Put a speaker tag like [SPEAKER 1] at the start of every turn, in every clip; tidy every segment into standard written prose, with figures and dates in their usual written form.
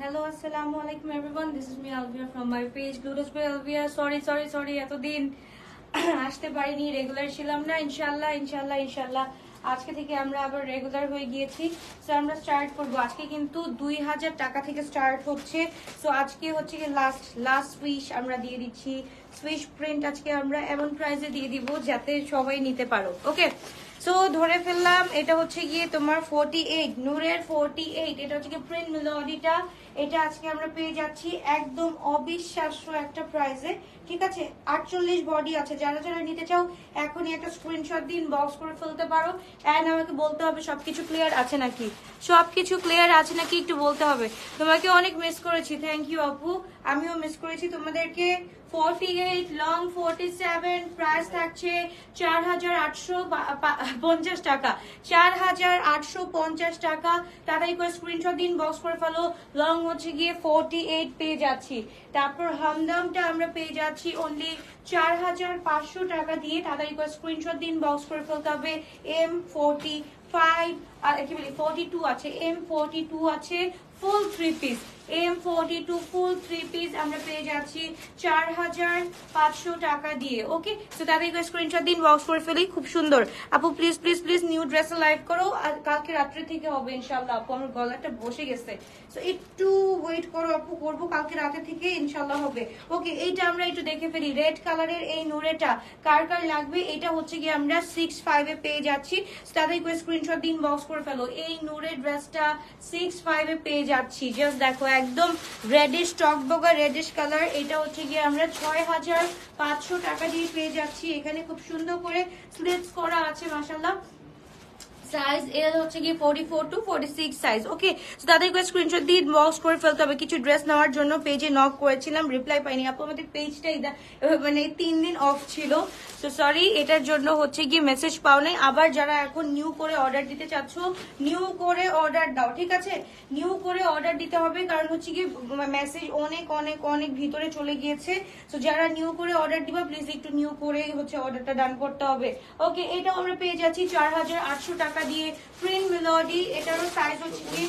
[SPEAKER 1] Hello, assalamu alaikum everyone. This is me Alvia from my page Glutos by Alvia. Sorry এতদিন আসতে পারিনি, regular ছিলাম না। ইনশাআল্লাহ আজকে থেকে আমরা আবার রেগুলার হয়ে গিয়েছি। সো আমরা স্টার্ট করব আজকে কিন্তু 2000 টাকা থেকে স্টার্ট হচ্ছে। সো আজকে হচ্ছে কি লাস্ট সুইশ আমরা দিয়ে দিচ্ছি। সুইশ প্রিন্ট আজকে আমরা এমন প্রাইসে দিয়ে দিব যাতে সবাই নিতে পারো। ওকে, সো ধরে ফেললাম এটা হচ্ছে গিয়ে তোমার 48 নূরের 48। এটা হচ্ছে কি প্রিন্ট মেলোডিটা। এটা আজকে আমরা পেয়ে যাচ্ছি একদম অবিশ্বাস্য একটা প্রাইসে। ঠিক আছে, 48 বডি আছে। যারা যারা নিতে চাও এখনই একটা স্ক্রিনশট দিন, বক্স করে ফেলতে পারো। এন্ড আমাকে বলতে হবে সবকিছু ক্লিয়ার আছে নাকি, সবকিছু ক্লিয়ার আছে নাকি একটু বলতে হবে। তোমাকে অনেক মিস করেছি, থ্যাংক ইউ আপু, আমিও মিস করেছি তোমাদেরকে। 48 লং 47 প্রাইস থাকছে 4850 টাকা। 4850 টাকা। তাড়াতাড়ি করে স্ক্রিনশট দিন, বক্স করে ফেলো। লং হচ্ছে গিয়ে 48 পেয়ে যাচ্ছি। তারপর হামদামটা আমরা পেয়ে যাচ্ছি অনলি 4500 টাকা দিয়ে। তাড়াতাড়ি করে স্ক্রিনশট দিন, বক্স করে ফেলতে হবে। M45 আর কি বলি 42 আছে, M42 আছে ফুল 3 পিস। M42 ফুল 3 পিস আমরা পেয়ে যাচ্ছি 4500 টাকা দিয়ে। ওকে, তো তাদের স্ক্রিনশট দিন, বক্স করে ফেলি। খুব সুন্দর আপু, প্লিজ প্লিজ প্লিজ নিউ ড্রেসে লাইভ করো। আর কালকে রাত্রে থেকে হবে ইনশাআল্লাহ আপু, আমার গলাটা বসে গেছে। সো একটু ওয়েট করো আপু, করবো কালকে রাতে থেকে ইনশাআল্লাহ হবে। ওকে, এইটা আমরা একটু দেখে ফেলি। রেড কালারের এই নুরেটা কার কার লাগবে? এটা হচ্ছে কি আমরা 65 এ পেয়ে যাচ্ছি। তাদের স্ক্রিনশট দিন, বক্স করে ফেলো। এই নুরের ড্রেসটা 65 এ পেয়ে যাচ্ছি। জাস্ট দেখো একদম রেডিশ টকবগা রেডিশ কালার। এটা হচ্ছে গিয়ে আমরা 6500 টাকা দিয়ে পেয়ে যাচ্ছি। এখানে খুব সুন্দর করে স্লিটস করা আছে মাশাআল্লাহ। সাইজ এল হচ্ছে গিয়ে 44 to 46 সাইজ। ওকে, সো তাদেরকে স্ক্রিনশট দিয়ে বক্স করে ফেলতে হবে। কিছু ড্রেস নেওয়ার জন্য পেজে নক করেছিলাম, রিপ্লাই পাইনি আপু। আমাদের পেজটাই মানে 3 দিন অফ ছিল, তো সরি, এটার জন্য হচ্ছে গিয়ে মেসেজ পাও নাই। আবার যারা এখন নিউ করে অর্ডার দিতে চাচ্ছ, নিউ করে অর্ডার দাও। ঠিক আছে, নিউ করে অর্ডার দিতে হবে, কারণ হচ্ছে কি মেসেজ অনেক অনেক অনেক ভিতরে চলে গিয়েছে। তো যারা নিউ করে অর্ডার দিবা প্লিজ একটু নিউ করে হচ্ছে অর্ডারটা ডান করতে হবে। ওকে, এটাও আমরা পেয়ে যাচ্ছি 4800 টাকা দিয়ে। প্রিন্ট মেলোডি, এটারও সাইজ হচ্ছে কি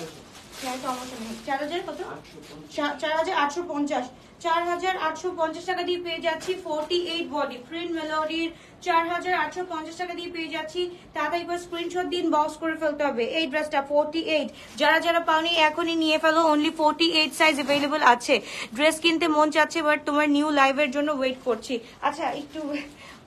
[SPEAKER 1] 4850 টাকা দিয়ে পেয়ে যাচ্ছি। 48 বডি প্রিন্ট মেলোডির 4850 টাকা দিয়ে পেয়ে যাচ্ছি। তাড়াতাড়ি করে স্ক্রিনশট দিন, বক্স করে ফেলতে হবে। এই ড্রেসটা 48, যারা যারা পাওনি এখনই নিয়ে ফেলো। অনলি 48 সাইজ অ্যাভেলেবল আছে। ড্রেস কিনতে মন চাচ্ছে, বাট তোমার নিউ লাইভের জন্য ওয়েট করছি। আচ্ছা একটু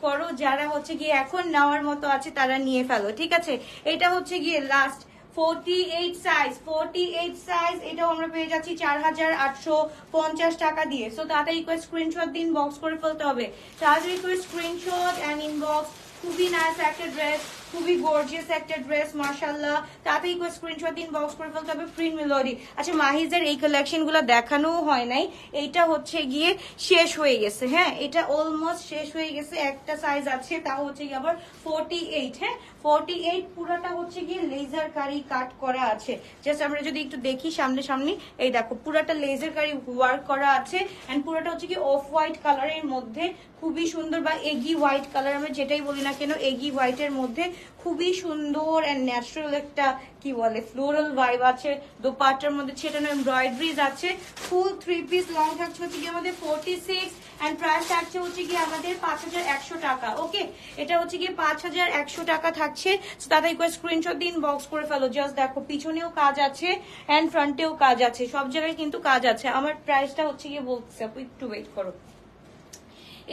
[SPEAKER 1] করো, যারা হচ্ছে গিয়ে এখন নেওয়ার মতো আছে তারা নিয়ে ফেলো। ঠিক আছে, এটা হচ্ছে গিয়ে লাস্ট 48 সাইজ। 48 সাইজ এটাও আমরা পেয়ে যাচ্ছি 4850 টাকা দিয়ে। সো তাড়াতাড়ি করে স্ক্রিনশট দিন, বক্স করে ফেলতে হবে। তাড়াতাড়ি করে স্ক্রিনশট এন্ড ইনবক্স। খুবই নাইস একটা ড্রেস, খুবই গর্জিয়াস একটা ড্রেস মাশাআল্লাহ। তাড়াতাড়ি করে স্ক্রিনশট দিন, বক্স করে ফেলতে হবে। Print melody. আচ্ছা, মাহিজের এই কালেকশন গুলো দেখানো হয় নাই, এইটা হচ্ছে গিয়ে শেষ হয়ে গেছে। হ্যাঁ, এটা অলমোস্ট শেষ হয়ে গেছে। একটা সাইজ আছে, তাও হচ্ছে গিয়ে আবার 48। হ্যাঁ, 48 পুরোটা হচ্ছে গিয়ে লেজার কারি কাট করা আছে। জাস্ট আমরা যদি একটু দেখি সামনে সামনে, এই দেখো পুরোটা লেজার কারি ওয়ার্ক করা আছে। এন্ড পুরোটা হচ্ছে কি অফ হোয়াইট কালারের মধ্যে, খুবই সুন্দর, বা এগি হোয়াইট কালার আমরা যেটাই বলি না কেন, এগি হোয়াইটের মধ্যে খুবই সুন্দর এন্ড ন্যাচারাল একটা কি বলে ফ্লোরাল ভাইব আছে। দোপাট্টার মধ্যে ছেটানো এমব্রয়ডারিজ আছে। ফুল 3 পিস। লং থাকছে হচ্ছে গিয়ে আমাদের 46 এন্ড প্রাইস থাকছে হচ্ছে গিয়ে আমাদের 5100 টাকা। ওকে, এটা হচ্ছে গিয়ে 5100 টাকা থাকছে। তাদের স্ক্রিনশট দিন, বক্স করে ফেলো। জাস্ট দেখো পিছনেও কাজ আছে এন্ড ফ্রন্টেও কাজ আছে, সব জায়গায় কিন্তু কাজ আছে। আমার প্রাইসটা হচ্ছে গিয়ে বলতেছে আপু, একটু ওয়েট করো।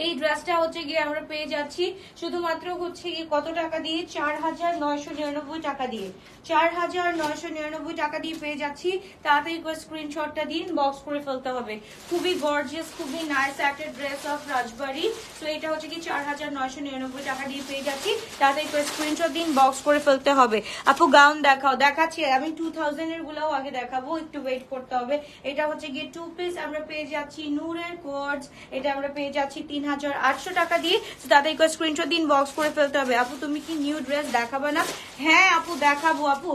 [SPEAKER 1] এই ড্রেসটা হচ্ছে গিয়ে আমরা পেয়ে যাচ্ছি শুধুমাত্র হচ্ছে গিয়ে কত টাকা দিয়ে? 4999 টাকা দিয়ে। 4999 টাকা দিয়ে পেয়ে যাচ্ছি। তাড়াতাড়ি করে স্ক্রিনশটটা দিন, বক্স করে ফেলতে হবে। খুবই গর্জিয়াস, খুবই নাইস একটা ড্রেস অফ রাজবাড়ি। তো এটা হচ্ছে কি 4999 টাকা দিয়ে পেয়ে যাচ্ছি। তাড়াতাড়ি করে স্ক্রিনশট দিন, বক্স করে ফেলতে হবে। আপু গাউন দেখাও। দেখাচ্ছি, আমি 2000 এর গুলাও আগে দেখাবো, একটু ওয়েট করতে হবে। এটা হচ্ছে গিয়ে 2 পিস আমরা পেয়ে যাচ্ছি নূরের কোর্স। এটা আমরা পেয়ে যাচ্ছি 3800 টাকা দিয়ে। তাদের স্ক্রিনশট দিন, বক্স করে ফেলতে হবে। আপু তুমি কি নিউ ড্রেস দেখাবে না? হ্যাঁ আপু দেখাবো। আপু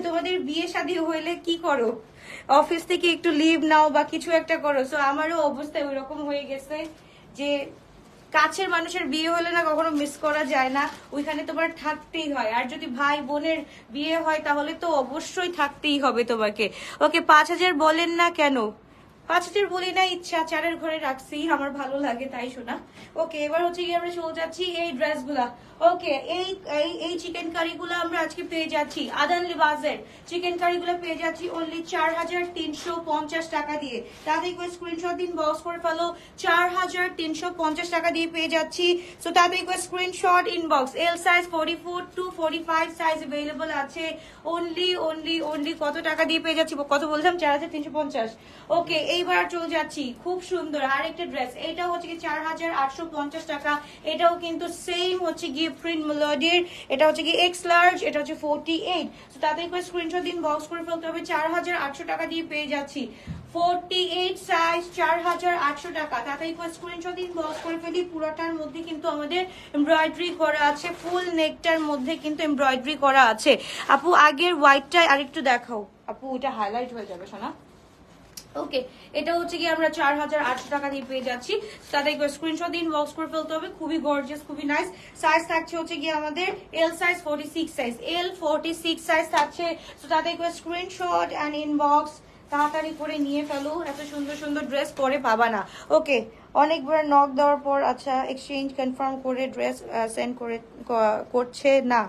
[SPEAKER 1] তোমাদের বিয়ে শাদী হইলে কি করো? অফিস থেকে একটু লিভ নাও বা কিছু একটা করো। সো আমারও অবস্থা ওইরকম হয়ে গেছে যে কাছের মানুষের বিয়ে হলে না কখনো মিস করা যায় না, ওইখানে তোমার থাকতেই হয়। আর যদি ভাই বোনের বিয়ে হয় তাহলে তো অবশ্যই থাকতেই হবে তোমাকে। ওকে 5000 বলেন না কেন? 5000 বলি না, ইচ্ছা, চারের ঘরে রাখছি, আমার ভালো লাগে তাই শোনা। ওকে এবার হচ্ছে গিয়ে আমরা চলে যাচ্ছি এই ড্রেসগুলা। ওকে এই এই এই চিকেন কারিগুলো আমরা আজকে পেয়ে যাচ্ছি আদান লিবাসের চিকেন কারিগুলো পেয়ে যাচ্ছি অনলি 4350 টাকা দিয়ে। তাদের স্ক্রিনশট দিন, বক্স করে ফেলো। 4350 টাকা দিয়ে পেয়ে যাচ্ছি। সো তাদের screenshot inbox. L size 44 to 45 size available আছে। অনলি অনলি অনলি কত টাকা দিয়ে পেয়ে যাচ্ছি, কত বললাম? 4350। ওকে এইবার চলে যাচ্ছি, খুব সুন্দর আরেকটা ড্রেস। এটা হচ্ছে কি 4850 টাকা। এটাও কিন্তু সেম হচ্ছে গিয়ে প্রিন্ট মেলোডির। এটা হচ্ছে কি এক্স লার্জ, এটা হচ্ছে 48। তো তাদের স্ক্রিনশট দিন, বক্স করে ফেলতে হবে। 4800 টাকা দিয়ে পেয়ে যাচ্ছি 48 সাইজ, 4800 টাকা। তাদের স্ক্রিনশট দিন, বক্স করে ফেলি। পুরোটার মধ্যে কিন্তু আমাদের এমব্রয়ডারি করা আছে, ফুল নেকটার মধ্যে কিন্তু এমব্রয়ডারি করা আছে। আপু আগের হোয়াইটটা আরেকটু দেখাও আপু, এটা হাইলাইট হয়ে যাবে শোনা। ওকে এটা হচ্ছে কি আমরা 4800 টাকা দিয়ে পেয়ে যাচ্ছি। তাদের স্ক্রিনশট দিন, বক্স করে ফেলতে হবে। খুবই গর্জিয়াস, খুবই নাইস। সাইজ থাকছে হচ্ছে কি আমাদের এল সাইজ 46 সাইজ, এল 46 সাইজ থাকছে। তো তাদের স্ক্রিনশট এন্ড ইনবক্স তাড়াতাড়ি করে নিয়ে ফেলো, এত সুন্দর সুন্দর ড্রেস পরে পাবা না। ওকে অনেকবার নক দেওয়ার পর আচ্ছা এক্সচেঞ্জ কনফার্ম করে ড্রেস সেন্ড করছে না।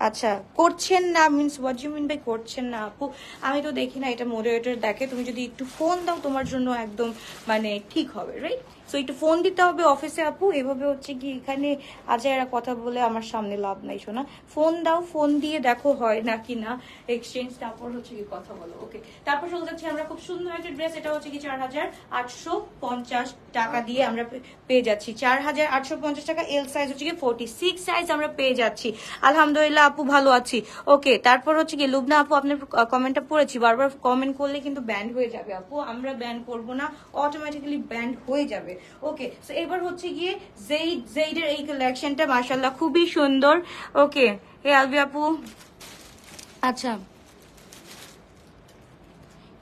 [SPEAKER 1] আচ্ছা করছেন না means what you mean by করছেন না? আপু আমি তো দেখি না, এটা মডারেটর দেখে। তুমি যদি একটু ফোন দাও তোমার জন্য একদম মানে ঠিক হবে, রাইট? সো একটু ফোন দিতে হবে অফিসে আপু। এভাবে হচ্ছে কি এখানে আজাইরা কথা বলে আমার সামনে লাভ নাই শোনা। ফোন দাও, ফোন দিয়ে দেখো হয় নাকি না এক্সচেঞ্জ, তারপর হচ্ছে কি কথা বলো। ওকে তারপর চলে যাচ্ছি আমরা খুব সুন্দর একটা ড্রেস। এটা হচ্ছে কি 4850 টাকা দিয়ে আমরা পেয়ে যাচ্ছি। 4850 টাকা। এল সাইজ হচ্ছে কি 46 সাইজ আমরা পেয়ে যাচ্ছি। আলহামদুলিল্লাহ আপু ভালো আছি। ওকে তারপর হচ্ছে কি লুবনা আপু আপনার কমেন্টটা পড়েছি, বারবার কমেন্ট করলে কিন্তু ব্যান্ড হয়ে যাবে আপু, আমরা ব্যান্ড করব না, অটোমেটিক্যালি ব্যান্ড হয়ে যাবে। ওকে সো এবার হচ্ছে গিয়ে জেইডের এই কালেকশনটা মাশাআল্লাহ খুবই সুন্দর। ওকে এ আলবি আপু আচ্ছা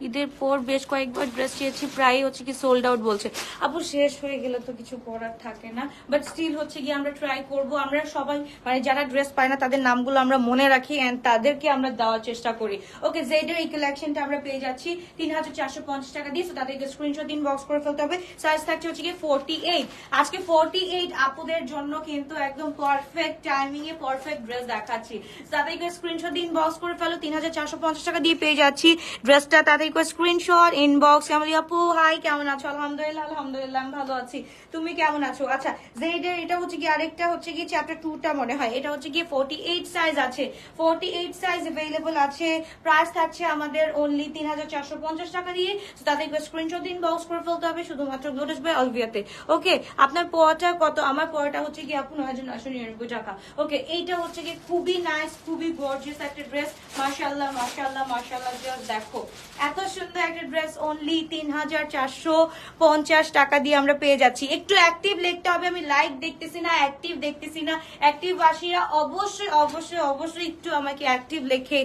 [SPEAKER 1] ঈদের পর বেশ কয়েকবার ড্রেস চেয়েছি, প্রায় হচ্ছে কি সোল্ড আউট বলছে। আপু শেষ হয়ে গেলে তো কিছু করার থাকে না, বাট স্টিল হচ্ছে কি আমরা ট্রাই করব। আমরা সবাই মানে যারা ড্রেস পায় না তাদের নামগুলো আমরা মনে রাখি এন্ড তাদেরকে আমরা দেওয়ার চেষ্টা করি। ওকে জেডের এই কালেকশনটা আমরা পেয়ে যাচ্ছি 3450 টাকা দিয়ে। তাদেরকে স্ক্রিনশট দিন, বক্স করে ফেলতে হবে। সাইজ থাকছে হচ্ছে কি 48। আজকে 48 আপুদের জন্য কিন্তু একদম পারফেক্ট টাইমিং এ পারফেক্ট ড্রেস দেখাচ্ছি। তাদেরকে স্ক্রিনশট দিন, বক্স করে ফেলো। 3450 টাকা দিয়ে পেয়ে যাচ্ছি ড্রেসটা। তাদের স্ক্রিনশট ইনবক্স। কেমন আপু হাই কেমন আছো? আলহামদুলিল্লাহ আলহামদুলিল্লাহ আমি ভালো আছি, তুমি কেমন আছো? আচ্ছা জেডের এটা হচ্ছে কি আরেকটা হচ্ছে কি চ্যাপ্টার 2টা মনে হয়। এটা হচ্ছে কি 48 সাইজ আছে, 48 সাইজ अवेलेबल আছে। প্রাইস থাকছে আমাদের অনলি 3450 টাকা দিয়ে। তাদের স্ক্রিনশট দিন, বক্স করে ফেলতে হবে শুধুমাত্র গ্লোটাস বাই অলভিয়াতে। ওকে আপনার পড়াটা কত? আমার পড়াটা হচ্ছে কি আপু 9999 টাকা। ওকে এইটা হচ্ছে কি খুবই নাইস, খুবই গর্জিয়াস একটা ড্রেস। মাশাআল্লাহ মাশাআল্লাহ মাশাআল্লাহ, জাস্ট দেখো এত সুন্দর একটা ড্রেস অনলি 3450 টাকা দিয়ে আমরা পেয়ে যাচ্ছি। একটু অ্যাক্টিভ লিখতে হবে, আমি লাইক দেখতেছি না, অ্যাক্টিভ দেখতেছি না। অ্যাক্টিভ বাসীরা অবশ্যই অবশ্যই অবশ্যই একটু আমাকে অ্যাক্টিভ লিখে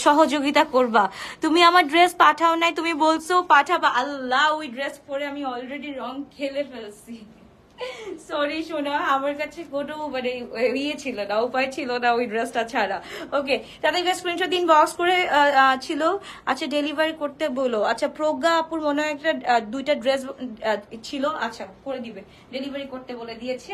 [SPEAKER 1] সহযোগিতা করবা। তুমি আমার ড্রেস পাঠাও নাই, তুমি বলছো পাঠাবা। আল্লাহ ওই ড্রেস পরে আমি অলরেডি রং খেলে ফেলছি, সরি সোনা, আমার কাছে কোনো মানে ইয়ে ছিল না, উপায় ছিল না ওই ড্রেসটা ছাড়া। ওকে তাদের স্ক্রিনশট দিন, বক্স করে ছিল। আচ্ছা ডেলিভারি করতে বলো। আচ্ছা প্রজ্ঞা আপুর মনে হয় একটা 2টা ড্রেস ছিল, আচ্ছা করে দিবে, ডেলিভারি করতে বলে দিয়েছে,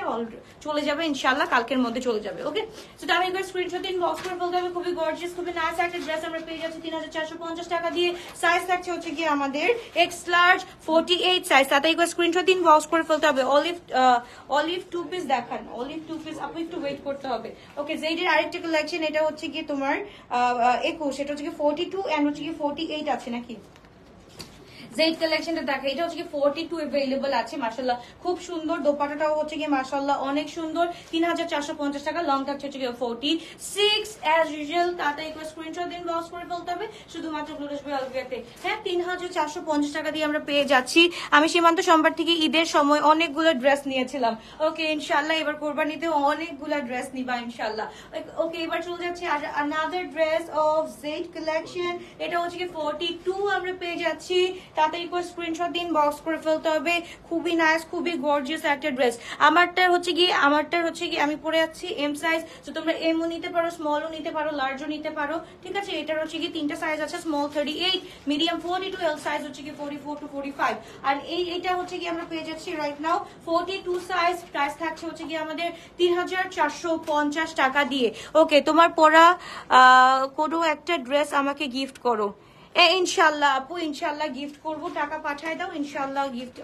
[SPEAKER 1] চলে যাবে ইনশাল্লাহ, কালকের মধ্যে চলে যাবে। ওকে তো তাদের স্ক্রিনশট দিন, বক্স করে বলতে হবে। খুবই গর্জিয়াস, খুবই নাইস একটা ড্রেস আমরা পেয়ে যাচ্ছি 3450 টাকা দিয়ে। সাইজ থাকছে হচ্ছে কি আমাদের এক্স লার্জ 48 সাইজ। তাতে স্ক্রিনশট দিন, বক্স করে ফেলতে হবে। অলিভ 2 পিস দেখান, অলিভ 2 পিস আপু একটু ওয়েট করতে হবে। ওকে জেডের আরেকটা কালেকশন, এটা হচ্ছে কি তোমার 21, এটা হচ্ছে কি 42 এন্ড হচ্ছে কি 48 আছে নাকি? জেড কালেকশনটা দেখা, এটা হচ্ছে কি 42 अवेलेबल আছে। মাশাআল্লাহ খুব সুন্দর, দোপাট্টাটাও হচ্ছে কি মাশাআল্লাহ অনেক সুন্দর। 3450 টাকা। লং থাকছে হচ্ছে কি 46 অ্যাজ ইউজুয়াল। তাতে একটু স্ক্রিনশট দিন, বক্স করে ফেলতে হবে শুধুমাত্র গ্লোটাস বাই অলভিয়াতে। হ্যাঁ 3450 টাকা দিয়ে আমরা পেয়ে যাচ্ছি। আমি সীমান্ত সোমবার থেকে ঈদের সময় অনেকগুলো ড্রেস নিয়েছিলাম। ওকে ইনশাআল্লাহ এবার কোরবানিতে অনেকগুলো ড্রেস নিবা ইনশাআল্লাহ। ওকে এবার চলে যাচ্ছে another dress of Z collection. এটা হচ্ছে কি 42 আমরা পেয়ে যাচ্ছি। তাড়াতাড়ি করে স্ক্রিনশট দিন, বক্স করে ফেলতে হবে। খুবই নাইস, খুবই গর্জিয়াস একটা ড্রেস। আমারটার হচ্ছে গিয়ে আমি পরে যাচ্ছি এম সাইজ, তো তোমরা এমও নিতে পারো, স্মলও নিতে পারো, লার্জও নিতে পারো, ঠিক আছে। এটার হচ্ছে গিয়ে 3টা সাইজ আছে, স্মল 38, মিডিয়াম 42, এল সাইজ হচ্ছে গিয়ে 44 to 45। আর এইটা হচ্ছে গিয়ে আমরা পেয়ে যাচ্ছি রাইট নাও 42 সাইজ। প্রাইস থাকছে হচ্ছে গিয়ে আমাদের 3450 টাকা দিয়ে। ওকে, তোমার পরা কোনো একটা ড্রেস আমাকে গিফট করো। ইনশাল্লাহ আপু, ইনশাল্লাহ গিফট করব, টাকা পাঠায় দাও, ইনশাল্লাহ গিফট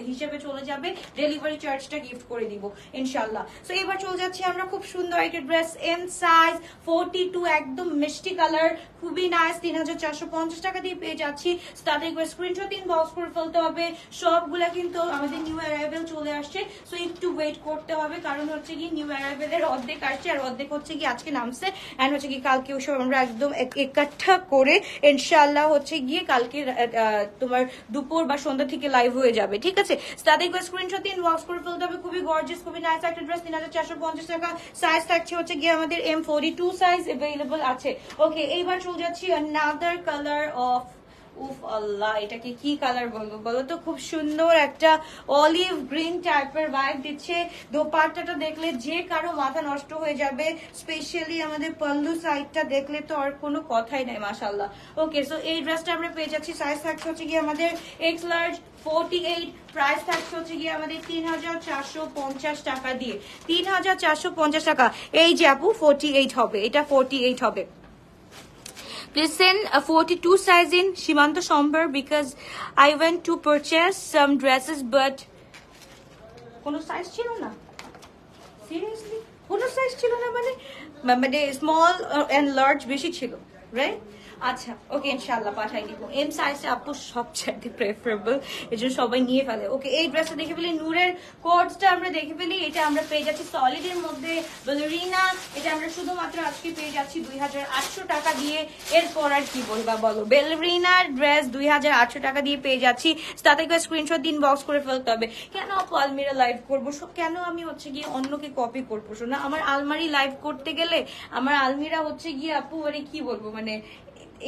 [SPEAKER 1] হিসেবে চলে যাবে, ডেলিভারি চার্জটা গিফট করে দিব ইনশাল্লাহ। সো এবার চলে যাচ্ছি আমরা খুব সুন্দর একটা ড্রেস, এম সাইজ 42, একদম মিষ্টি কালার, খুবই নাইস। 3450 টাকা দিয়ে পেয়ে যাচ্ছি। তাতে করে স্ক্রিনশট দিন, বক্স করে ফেলতে হবে। সবগুলা কিন্তু আমাদের নিউ অ্যারাইভেল চলে আসছে, সো একটু ওয়েট করতে হবে, কারণ হচ্ছে কি নিউ অ্যারাইভেলের অর্ধেক আসছে আর অর্ধেক হচ্ছে কি আজকে নামছে, এন্ড হচ্ছে কি কালকে ওসব আমরা একদম একঠা করে ইনশাআল্লাহ হচ্ছে গিয়ে কালকে তোমার দুপুর বা সন্ধ্যা থেকে লাইভ হয়ে যাবে, ঠিক আছে। তাদের স্ক্রিনশট দিন, বক্স করে ফেলতে হবে। খুবই গর্জিয়াস, খুবই নাইস একটা ড্রেস, 3450 টাকা। সাইজ থাকছে হচ্ছে গিয়ে আমাদের M42 সাইজ अवेलेबल আছে। ওকে, এইবার চলে যাচ্ছি another color of উফ আল্লাহ, এটাকে কি কালার বলবো বলো তো? খুব সুন্দর একটা অলিভ গ্রিন টাইপের ভাইব দিচ্ছে। দোপাট্টাটা দেখলে যে কারো মাথা নষ্ট হয়ে যাবে, স্পেশালি আমাদের পল্লু সাইডটা দেখলে তো আর কোনো কথাই নাই, মাশাআল্লাহ। ওকে, সো এই ড্রেসটা আমরা পেয়ে যাচ্ছি। সাইজ থাকছে হচ্ছে গিয়ে আমাদের এক্স লার্জ 48। প্রাইস থাকছে হচ্ছে গিয়ে আমাদের 3450 টাকা দিয়ে, 3450 টাকা। এই যে আপু 48 হবে, এটা 48 হবে। Please send a 42 size in Shimanto Somber because I went to purchase some dresses but কোনো সাইজ ছিল না, সিরিয়াসলি কোনো সাইজ ছিল না, মানে স্মল এন্ড লার্জ বেশি ছিল, রাইট? আচ্ছা, ওকে, ইনশাআল্লাহ পাঠাই দিব। এম সাইজটা আপু সবচেয়ে প্রেফারেবল, এজন্য সবাই নিয়ে ফেলে। ওকে, এই ড্রেসটা দেখে ফেলি, নূরের কোডসটা আমরা দেখে ফেলি। এটা আমরা পেয়ে যাচ্ছি সলিডের মধ্যে, বালেরিনা। এটা আমরা শুধুমাত্র আজকে পেয়ে যাচ্ছি 2800 টাকা দিয়ে। এরপর আর কি বলবা বলো? বালেরিনার ড্রেস 2800 টাকা দিয়ে পেয়ে যাচ্ছি। তাতে করে স্ক্রিনশট দিন, বক্স করে ফেলতে হবে। কেন আপু আলমিরা লাইভ করবো? কেন আমি হচ্ছে গিয়ে অন্যকে কপি করবো? শোনা, আমার আলমারি লাইভ করতে গেলে আমার আলমিরা হচ্ছে গিয়ে আপু আরে কি বলবো, মানে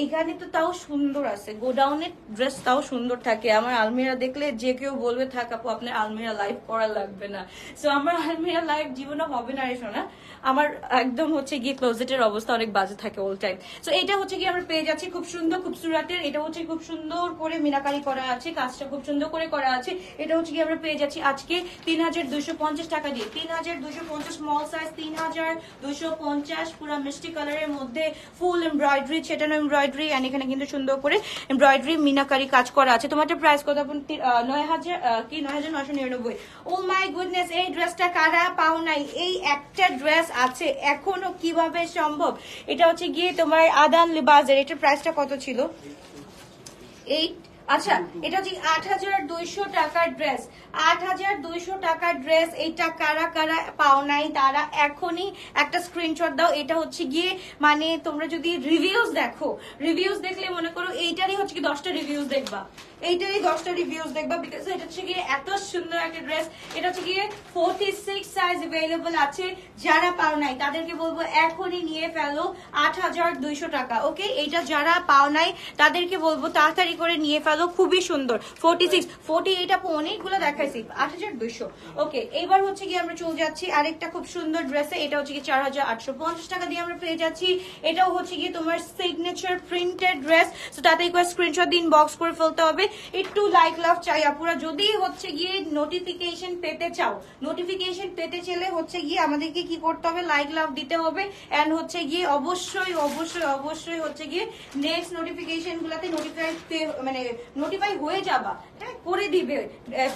[SPEAKER 1] এখানে তো তাও সুন্দর আছে, গোডাউনের ড্রেস তাও সুন্দর থাকে। আমার আলমিরা দেখলে যে কেউ বলবে থাক আপু আপনার আলমিরা লাইভ করা লাগবে না। সো আমার আলমিরা লাইভ জীবনে হবে না রে শোনা। আমার একদম হচ্ছে গিয়ে ক্লোজেটের অবস্থা অনেক বাজে থাকে অল টাইম। সো এটা হচ্ছে গিয়ে আমরা পেয়ে যাচ্ছি খুব সুন্দর, খুব সুরাটের। এটা হচ্ছে খুব সুন্দর করে মিনাকারি করা আছে, কাজটা খুব সুন্দর করে করা আছে। এটা হচ্ছে গিয়ে আমরা পেয়ে যাচ্ছি আজকে 3250 টাকা দিয়ে, 3250 স্মল সাইজ, 3250 পুরো মিষ্টি কালারের মধ্যে ফুল এমব্রয়ডারি, ছেটানো এমব্রয়ডারি, এন্ড এখানে কিন্তু সুন্দর করে এমব্রয়ডারি মিনাকারি কাজ করা আছে। তোমাদের প্রাইস কত? 9999। ও মাই গুডনেস, এই ড্রেসটা কারা পাও নাই? এই একটা ড্রেস আছে এখনো, কিভাবে সম্ভব? এটা হচ্ছে গিয়ে তোমার আদান লিবাজের। এটার প্রাইসটা কত ছিল? 8। আচ্ছা, এটা হচ্ছে 8200 টাকার ড্রেস, 8200 টাকার ড্রেস। এইটা কারা কারা পাও নাই তারা এখনই একটা স্ক্রিনশট দাও। এটা হচ্ছে গিয়ে মানে তোমরা যদি রিভিউজ দেখো, রিভিউজ দেখলে মনে করো এইটারই হচ্ছে কি 10টা রিভিউজ দেখবা, এইটারই 10টা রিভিউজ দেখবা, বিকজ এটা হচ্ছে গিয়ে এত সুন্দর একটা ড্রেস। এটা হচ্ছে গিয়ে 46 সাইজ अवेलेबल আছে। যারা পাও নাই তাদেরকে বলবো এখনই নিয়ে ফেলো, 8200 টাকা। ওকে, এইটা যারা পাও নাই তাদেরকে বলবো তাড়াতাড়ি করে নিয়ে ফেলো, খুবই সুন্দর। 46, 48 আপু অনেকগুলো দেখাইছি, 8200। ওকে, এইবার হচ্ছে গিয়ে আমরা চলে যাচ্ছি আরেকটা খুব সুন্দর ড্রেসে। এটা হচ্ছে কি 4850 টাকা দিয়ে আমরা পেয়ে যাচ্ছি। এটাও হচ্ছে গিয়ে তোমার সিগনেচার প্রিন্টেড ড্রেস। তো তাতে করে স্ক্রিনশট দিন, বক্স করে ফেলতে হবে। একটু লাইক লাভ চাই আপুরা, যদি হচ্ছে গিয়ে নোটিফিকেশন পেতে চাও, নোটিফিকেশন পেতে চাইলে হচ্ছে গিয়ে আমাদেরকে কি করতে হবে? লাইক লাভ দিতে হবে, এন্ড হচ্ছে গিয়ে অবশ্যই অবশ্যই অবশ্যই হচ্ছে গিয়ে নেক্সট নোটিফিকেশন গুলাতে নোটিফাই হয়ে যাবা, হ্যাঁ, করে দিবে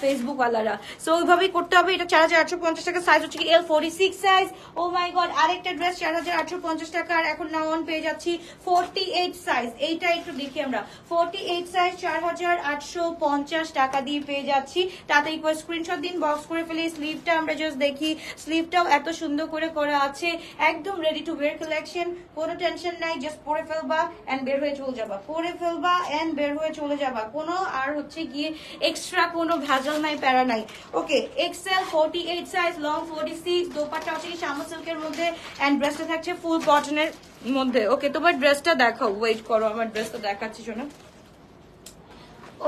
[SPEAKER 1] ফেসবুক ওয়ালারা। সো ওইভাবেই করতে হবে। এটা 4850 টাকা, সাইজ হচ্ছে কি L46 সাইজ। ও মাই গড, আরেকটা ড্রেস 4850 টাকা, আর এখন নাও অন পেয়ে যাচ্ছি 48 সাইজ। এইটা একটু দেখি আমরা, 48 সাইজ 4850 টাকা দিয়ে পেয়ে যাচ্ছি। তাতে একবার স্ক্রিনশট দিন, বক্স করে ফেলে। স্লিভটা আমরা জাস্ট দেখি, স্লিভটাও এত সুন্দর করে করা আছে, একদম রেডি টু ওয়্যার কালেকশন। কোনো টেনশন নাই, জাস্ট পরে ফেলবা এন্ড বের হয়ে চলে যাবা, পরে ফেলবা এন্ড বের হয়ে চলে যাবা। কোনো আর হচ্ছে গিয়ে এক্সট্রা কোনো ভেজাল নাই, প্যারা নাই। ওকে, এক্সেল 48 সাইজ, লং 46, দোপাট্টা হচ্ছে শামা সিল্কের মধ্যে, এন্ড ড্রেসটা থাকছে ফুল কটনের মধ্যে। ওকে, তোমার ড্রেসটা দেখাও, ওয়েট করো, আমার ড্রেসটা দেখাচ্ছি শোনো।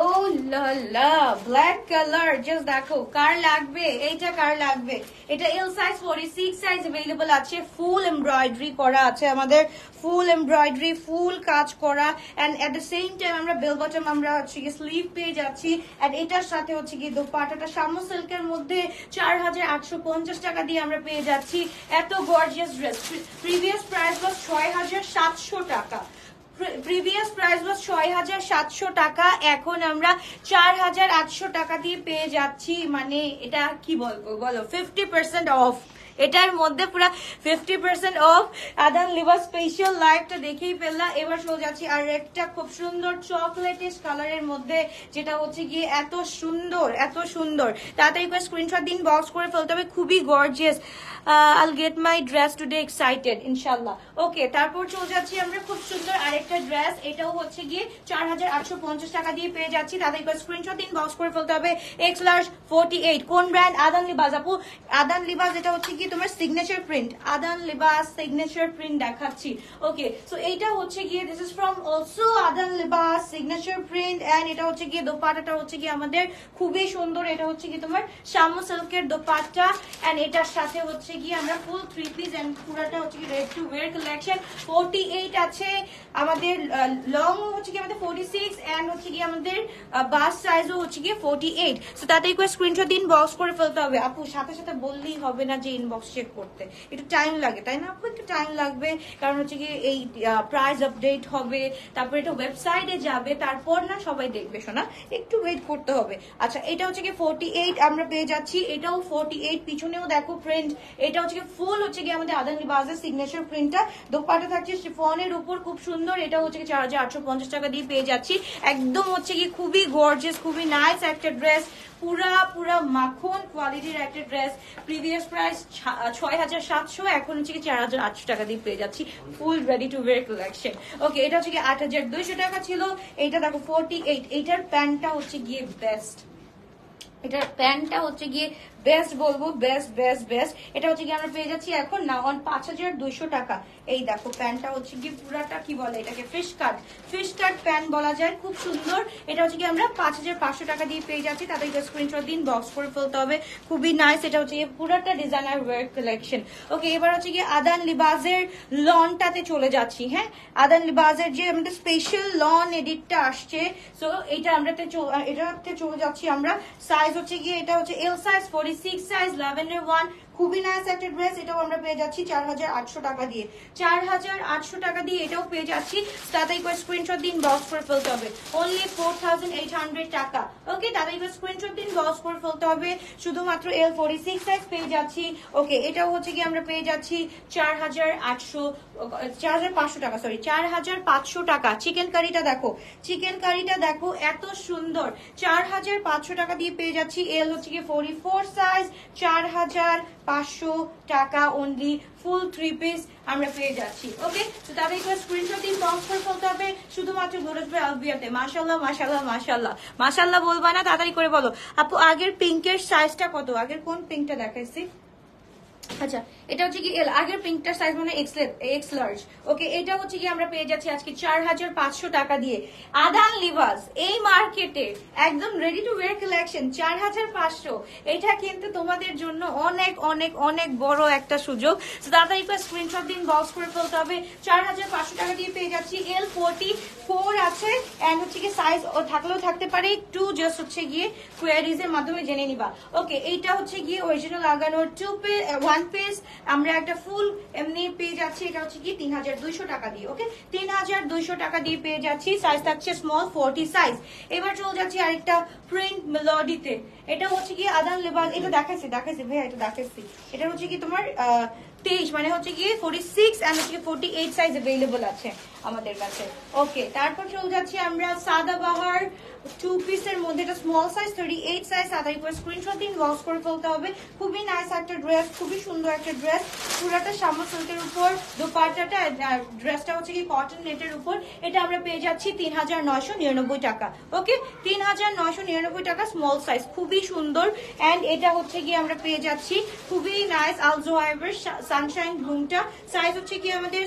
[SPEAKER 1] ও লা লা ব্ল্যাক কালার, জাস্ট দেখো কার লাগবে, এইটা কার লাগবে। এটা এল সাইজ 46 সাইজ अवेलेबल আছে, ফুল এমব্রয়ডারি করা আছে আমাদের, ফুল এমব্রয়ডারি, ফুল কাজ করা, and at the same time আমরা বেল বটম আমরা হচ্ছে কি স্লিভ পেয়ে যাচ্ছি, এন্ড এটার সাথে হচ্ছে কি দোপাট্টাটা শামু সিল্কের মধ্যে 4850 টাকা দিয়ে আমরা পেয়ে যাচ্ছি। এত গর্জিয়াস ড্রেস, প্রিভিয়াস প্রাইস ওয়াজ 6700 টাকা, প্রিভিয়াস প্রাইস ওয়াজ 6700 টাকা, এখন আমরা 4800 টাকা দিয়ে পেয়ে যাচ্ছি। মানে এটা কি বলবো বলো, 50% অফ, এটার মধ্যে পুরো 50% অফ। আদান লিবাস স্পেশাল লাইভটা দেখেই পেলাম। এবার চলে যাচ্ছি আর একটা খুব সুন্দর চকলেটিশ কালারের মধ্যে, যেটা হচ্ছে গিয়ে এত সুন্দর এত সুন্দর। তাড়াতাড়ি করে স্ক্রিনশট দিন, বক্স করে ফেলতে হবে, খুবই gorgeous. I'll get my dress today excited ইনশাআল্লাহ। ওকে, তারপর চলে যাচ্ছি আমরা খুব সুন্দর আরেকটা ড্রেস, এটাও হচ্ছে গিয়ে 4850 টাকা দিয়ে পেয়ে যাচ্ছি। তাড়াতাড়ি করে স্ক্রিনশট দিন, বক্স করে ফেলতে হবে। এক্স লার্জ 48, কোন ব্র্যান্ড? আদান লিবাস আপু। আদান লিবাস, এটা হচ্ছে কি তোমার সিগনেচার প্রিন্ট, আদান লিবাস সিগনেচার প্রিন্ট দেখাচ্ছি। ওকে, সো এইটা হচ্ছে গিয়ে দিস ইজ ফ্রম অলসো আদান লিবাস সিগনেচার প্রিন্ট, এন্ড এটা হচ্ছে গিয়ে দোপাট্টাটা হচ্ছে কি আমাদের খুবই সুন্দর, এটা হচ্ছে কি তোমার শামু সিল্কের দোপাট্টা, এন্ড এটার সাথে হচ্ছে গিয়ে আমরা ফুল 3 পিস এন্ড পুরোটা হচ্ছে কি রেড টু ওয়্যার কালেকশন। 48 আছে আমাদের, লং হচ্ছে কি আমাদের 46, এন্ড হচ্ছে কি আমাদের বাস সাইজও হচ্ছে কি 48। সো তাতে একটু স্ক্রিনশট দিন, বক্স করে ফেলতে হবে। আপু সাথে সাথে বললেই হবে না যে ইনবক্স চেক করতে, একটু টাইম লাগে তাই না আপু? একটু টাইম লাগবে, কারণ হচ্ছে কি এই প্রাইস আপডেট হবে, তারপর এটা ওয়েবসাইটে যাবে, তারপর না সবাই দেখবে, শোনা একটু ওয়েট করতে হবে। আচ্ছা, এটা হচ্ছে কি 48 আমরা পেয়ে যাচ্ছি, এটাও 48, পিছনেও দেখো প্রিন্ট, এটা হচ্ছে কি ফুল হচ্ছে কি আমাদের আদান লিবাসের সিগনেচার প্রিন্টটা, দোপাট্টা থাকছে শিফনের উপর, খুব সুন্দর। এটা হচ্ছে কি 4850 টাকা দিয়ে পেয়ে যাচ্ছি। একদম হচ্ছে কি খুবই গর্জিয়াস, খুবই নাইস একটা ড্রেস, পুরা পুরা মাখন কোয়ালিটির একটা ড্রেস। প্রিভিয়াস প্রাইস 6700, এখন হচ্ছে কি 4800 টাকা দিয়ে পেয়ে যাচ্ছি, full ready to wear collection. Okay, এটা হচ্ছে কি 8200 টাকা ছিল, এটা দেখো 48। এইটার প্যান্টটা হচ্ছে গিয়ে বেস্ট, এটার প্যান্টটা হচ্ছে গিয়ে বেস্ট বলবো, বেস্ট বেস্ট বেস্ট। এটা হচ্ছে গিয়ে আমরা পেয়ে যাচ্ছি এখন না অন 5200 টাকা। এই দেখো প্যান্টটা হচ্ছে গিয়ে পুরাটা কি বলে এটাকে, ফিশ কাট প্যান্ট বলা যায়, খুব সুন্দর। এটা হচ্ছে কি আমরা 5500 টাকা দিয়ে পেয়ে যাচ্ছি। তাদের স্ক্রিনশট দিন, বক্স করে ফেলতে হবে, খুবই নাইস। এটা হচ্ছে গিয়ে পুরাটা ডিজাইনার ওয়্যার কালেকশন। ওকে, এবার হচ্ছে গিয়ে আদান লিবাসের লনটাতে চলে যাচ্ছি। হ্যাঁ, আদান লিবাসের যে আমাদের স্পেশাল লন এডিটটা আসছে, সো এটা এটাতে চলে যাচ্ছি আমরা। সাইজ হচ্ছে গিয়ে এটা হচ্ছে এল সাইজ 46 সাইজ, ল্যাভেন্ডার 1, খুবই নাইস একটা ড্রেস। এটাও আমরা পেয়ে যাচ্ছি 4800 টাকা দিয়ে, 4800 টাকা দিয়ে এটাও পেয়ে যাচ্ছি। তাতেই করে স্ক্রিনশট দিন, বক্স করে ফেলতে হবে, অনলি 4800 টাকা। ওকে, তাতেই করে স্ক্রিনশট দিন, বক্স করে ফেলতে হবে, শুধুমাত্র এল 46 সাইজ পেয়ে যাচ্ছি। ওকে, এটাও হচ্ছে কি আমরা পেয়ে যাচ্ছি 4500 টাকা, সরি 4500 টাকা। চিকেন কারিটা দেখো, চিকেন কারিটা দেখো এত সুন্দর, 4500 টাকা দিয়ে পেয়ে যাচ্ছি। এল হচ্ছে কি 44 সাইজ, 4500 টাকা অনলি, ফুল 3 পিস আমরা পেয়ে যাচ্ছি। ওকে, তো তাদের একটু স্ক্রিনশট দিন, বক্স করে ফেলতে হবে, শুধুমাত্র গৌরজবে আলবিয়াতে। মাশাআল্লাহ মাশাআল্লাহ মাশাআল্লাহ মাশাআল্লাহ বলবা না, তাড়াতাড়ি করে বলো। আপু আগের পিঙ্কের সাইজটা কত? আগের কোন পিঙ্কটা দেখাইছি? আচ্ছা, এটা হচ্ছে কি এল, আগের পিঙ্কটার সাইজ মানে এক্স লার্জ। ওকে, এটা হচ্ছে কি আমরা পেয়ে যাচ্ছি আজকে 4500 টাকা দিয়ে। আদান লিবাস এই মার্কেটে একদম রেডি টু ওয়্যার কালেকশন 4500, এটা কিন্তু তোমাদের জন্য অনেক অনেক অনেক বড় একটা সুযোগ। তাড়াতাড়ি করে স্ক্রিনশট দিন, বক্স করে ফেলতে হবে। 4500 টাকা দিয়ে পেয়ে যাচ্ছি। এল 44 আছে, এন্ড হচ্ছে কি সাইজ থাকলেও থাকতে পারে, একটু জাস্ট হচ্ছে গিয়ে কোয়ারিজ এর মাধ্যমে জেনে নিবা। ওকে, এইটা হচ্ছে গিয়ে অরিজিনাল লাগানোর 1 পিস আমরা একটা ফুল এমনি পেয়ে যাচ্ছি। এটা হচ্ছে কি 3200 টাকা দিয়ে। ওকে, 3200 টাকা দিয়ে পেয়ে যাচ্ছি। সাইজ থাকছে স্মল 40 সাইজ। এবার চলে যাচ্ছি আরেকটা প্রিন্ট মেলোডিতে। এটা হচ্ছে কি আদান লিবাস, এটা দেখাইছি ভাইয়া, এটা দেখাইছি। এটা হচ্ছে কি তোমার 23 মানে হচ্ছে কি 46 এন্ড হচ্ছে 48 সাইজ अवेलेबल আছে আমাদের কাছে। ওকে, তারপর চলে যাচ্ছি আমরা সাদাবাহার 2 পিসের মধ্যে, এটা স্মল সাইজ 38 সাইজ। তাড়াতাড়ি করে স্ক্রিনশট দিন, বক্স করে ফেলতে হবে, খুবই নাইস একটা ড্রেস, খুবই সুন্দর একটা ড্রেস, পুরাটা শামু সিল্কের উপর, দোপাট্টাটা ড্রেসটা হচ্ছে কি কটন নেটের উপর। এটা আমরা পেয়ে যাচ্ছি 3999 টাকা। ওকে, 3999 টাকা, স্মল সাইজ, খুবই সুন্দর। এন্ড এটা হচ্ছে কি আমরা পেয়ে যাচ্ছি খুবই নাইস আলজোহাইবের সানশাইন ব্লুমটা। সাইজ হচ্ছে কি আমাদের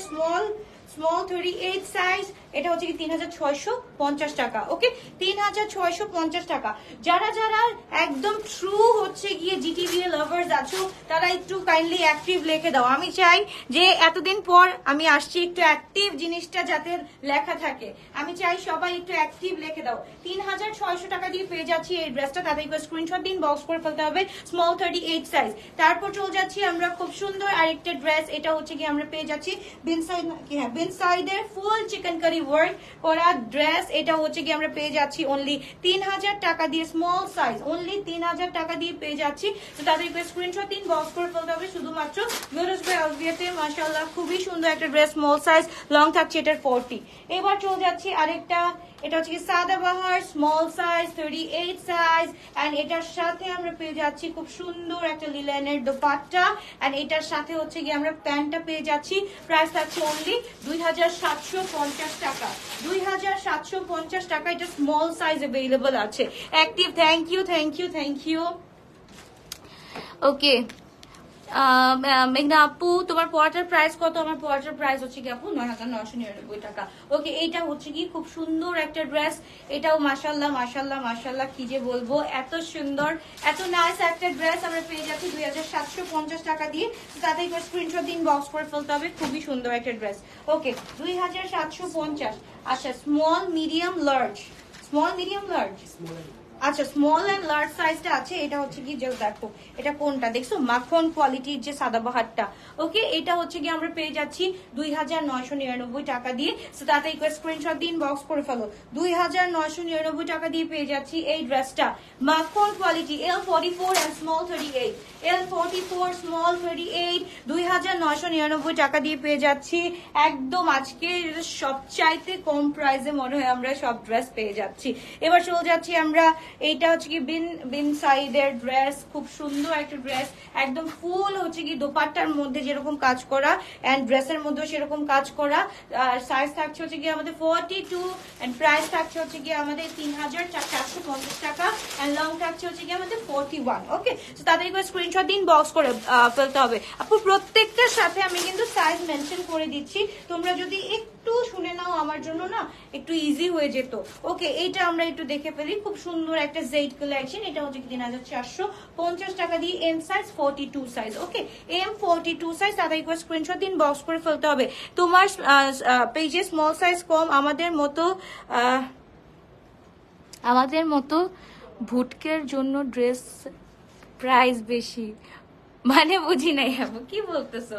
[SPEAKER 1] স্মল 38 সাইজ, এটা হচ্ছে কি 3650 টাকা। ওকে, 3650 টাকা। যারা যারা একদম ট্রু হচ্ছে গিয়ে জিটিভিএ লাভার্স আছো তারা একটু কাইন্ডলি অ্যাক্টিভ লিখে দাও। আমি চাই যে এতদিন পর আমি আসছি, একটু অ্যাক্টিভ জিনিসটা যাতে লেখা থাকে, আমি চাই সবাই একটু অ্যাক্টিভ লিখে দাও। 3600 টাকা দিয়ে পেয়ে যাচ্ছি এই ড্রেসটা, তাদেরকে স্ক্রিনশট দিন, বক্স করে ফেলতে হবে, স্মল 38 সাইজ। তারপর চলে যাচ্ছি আমরা খুব সুন্দর আরেকটা ড্রেস, এটা হচ্ছে কি আমরা পেয়ে যাচ্ছি বিন সাইডের ফুল চিকেন কারি ওয়ার্ক করা ড্রেস, এটা হচ্ছে কি আমরা পেয়ে যাচ্ছি অনলি 3000 টাকা দিয়ে, স্মল সাইজ, অনলি 3000 টাকা দিয়ে পেয়ে যাচ্ছি। তো তাদেরকে স্ক্রিনশট দিন, বক্স করে ফেলতে হবে শুধুমাত্র ভিউয়ার্স বাই আলভিয়াতে। মাশাআল্লাহ খুবই সুন্দর একটা ড্রেস, স্মল সাইজ, লং থাকছে এটার 40। এবার চলে যাচ্ছি আরেকটা, এটা হচ্ছে কি Sadabahar small size 38 size, and এটার সাথে আমরা পেয়ে যাচ্ছি খুব সুন্দর একটা লিলেনের দোপাট্টা, এন্ড এটার সাথে হচ্ছে কি আমরা প্যান্টটা পেয়ে যাচ্ছি। প্রাইস থাকছে অনলি 2750 টাকা, 2750 টাকা। এটা স্মল সাইজ अवेलेबल আছে। Active, thank you thank you thank you. Okay মেঘনা আপু, তোমার পড়াটার প্রাইস কত? আমার পড়াটার প্রাইস হচ্ছে কি আপু 9999 টাকা। ওকে, এইটা হচ্ছে কি খুব সুন্দর একটা ড্রেস, এটাও মাশাআল্লাহ মাশাআল্লাহ মাশাআল্লাহ কি যে বলবো, এত সুন্দর এত নাইস একটা ড্রেস আমরা পেয়ে যাচ্ছি 2750 টাকা দিয়ে। তাতে একটু স্ক্রিনশট দিন, বক্স করে ফেলতে হবে, খুবই সুন্দর একটা ড্রেস। ওকে, 2750। আচ্ছা, small medium large, small medium large, আচ্ছা স্মল এন্ড লার্জ সাইজটা আছে। এটা হচ্ছে কি যে দেখো এটা কোনটা দেখছো, মাখন কোয়ালিটির যে সাদাবাহারটা। ওকে, এটা হচ্ছে কি আমরা পেয়ে যাচ্ছি 2999 টাকা দিয়ে। সো তাতে একটু স্ক্রিনশট দিন, বক্স করে ফেলো। 2999 টাকা দিয়ে পেয়ে যাচ্ছি এই ড্রেসটা, মাখন quality, L44 and small 38, L44 small 38, 2999 টাকা দিয়ে পেয়ে যাচ্ছি। একদম আজকে সবচাইতে কম প্রাইসে মনে হয় আমরা সব ড্রেস পেয়ে যাচ্ছি। এবার চলে যাচ্ছি আমরা, এইটা হচ্ছে কি বিন সাইডের ড্রেস, খুব সুন্দর একটা ড্রেস, একদম ফুল হচ্ছে কি দোপাট্টার মধ্যে যেরকম কাজ করা এন্ড ড্রেসের মধ্যে সেরকম কাজ করা। সাইজ থাকছে হচ্ছে কি আমাদের 42 এন্ড প্রাইস থাকছে হচ্ছে কি আমাদের 3450 টাকা, এন্ড লং থাকছে হচ্ছে কি আমাদের 41। ওকে, তো তাদেরকে স্ক্রিনশট দিন, বক্স করে ফেলতে হবে। আপু প্রত্যেকটার সাথে আমি কিন্তু সাইজ মেনশন করে দিচ্ছি, তোমরা যদি একটু শুনে নাও আমার জন্য না একটু ইজি হয়ে যেত। ওকে, এইটা আমরা একটু দেখে ফেলি, খুব সুন্দর একটা জেড কালেকশন, এটা হচ্ছে 3450 টাকা দিয়ে, এম সাইজ 42 সাইজ। ওকে, এম 42 সাইজ, তাদের স্ক্রিনশট দিন, বক্স করে ফেলতে হবে। তোমার পেজে স্মল সাইজ কম, আমাদের মতো ভুটকের জন্য ড্রেস প্রাইস বেশি, মানে বুঝি নাই আপু কি বলতেছো,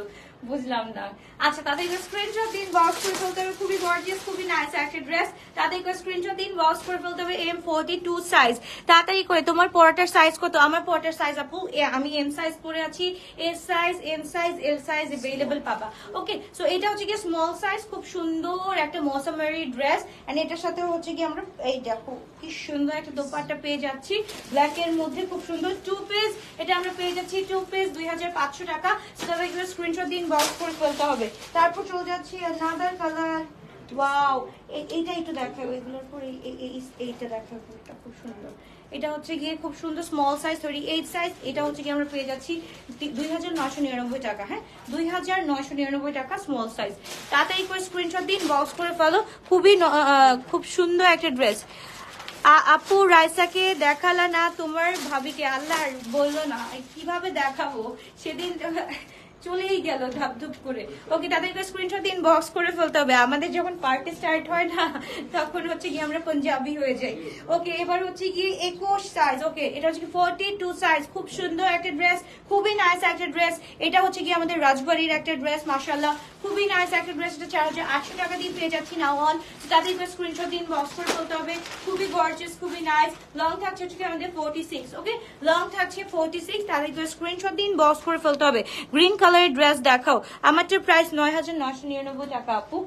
[SPEAKER 1] বুঝলাম না। আচ্ছা, তাদেরকে স্ক্রিনশট দিন, বক্স করে ফেলতে হবে, খুবই গর্জিয়াস খুবই নাইস একটা ড্রেস। তাদেরকে স্ক্রিনশট দিন, বক্স করে ফেলতে হবে, এম 42 সাইজ। তাড়াতাড়ি করে, তোমার পরাটার সাইজ কত? আমার পরাটার সাইজ আপু আমি এম সাইজ পরে আছি, S size, M size, L size available পাবা। ওকে, সো এটা হচ্ছে কি স্মল সাইজ, খুব সুন্দর একটা মৌসুমারি ড্রেস, এন্ড এটার সাথে হচ্ছে কি আমরা এই দেখো কি সুন্দর একটা দোপাট্টা পেয়ে যাচ্ছি ব্ল্যাক এর মধ্যে, খুব সুন্দর 2 পিস, এটা আমরা পেয়ে যাচ্ছি 2 পিস 2500 টাকা। সেটা স্ক্রিনশট দিন, বক্স করে ফেলতে হবে। তারপর চলে যাচ্ছি আনাদার কালার, ওয়াও এইটা একটু দেখাবো, এগুলোর পর এইটা দেখাবো, এটা খুব সুন্দর, এটা হচ্ছে গিয়ে খুব সুন্দর স্মল সাইজ 38 সাইজ, এটা হচ্ছে কি আমরা পেয়ে যাচ্ছি 2999 টাকা। হ্যাঁ, 2999 টাকা স্মল সাইজ। তাড়াতাড়ি করে স্ক্রিনশট দিন, বক্স করে ফেলো, খুব সুন্দর একটা ড্রেস। আপু রাইসাকে দেখালা না তোমার ভাবিকে? আল্লাহ বললো না, কিভাবে দেখাবো, সেদিন চলেই গেল ধাপধুপ করে। ওকে, তাদেরকে স্ক্রিনশট দিন, বক্স করে ফেলতে হবে। আমাদের যখন পার্টি স্টার্ট হয় না তখন হচ্ছে কি আমরা পাঞ্জাবি হয়ে যাই। ওকে, এবার হচ্ছে কি 21 সাইজ। ওকে, এটা হচ্ছে কি 42 সাইজ, খুব সুন্দর একটা ড্রেস, খুবই নাইস একটা ড্রেস। এটা হচ্ছে কি আমাদের রাজবাড়ির একটা ড্রেস, মাশাআল্লাহ খুবই নাইস একটা ড্রেস। এটা 4800 টাকা দিয়ে পেয়ে যাচ্ছি নাও অন। তাদেরকে স্ক্রিনশট দিন, বক্স করে ফেলতে হবে, খুবই গর্জিয়াস খুবই নাইস। লং থাকছে হচ্ছে কি আমাদের 46। ওকে, লং থাকছে 46, তাদেরকে স্ক্রিনশট দিন, বক্স করে ফেলতে হবে। গ্রিন কালারের ড্রেস দেখাও, আমারটার প্রাইস 9999 টাকা আপু।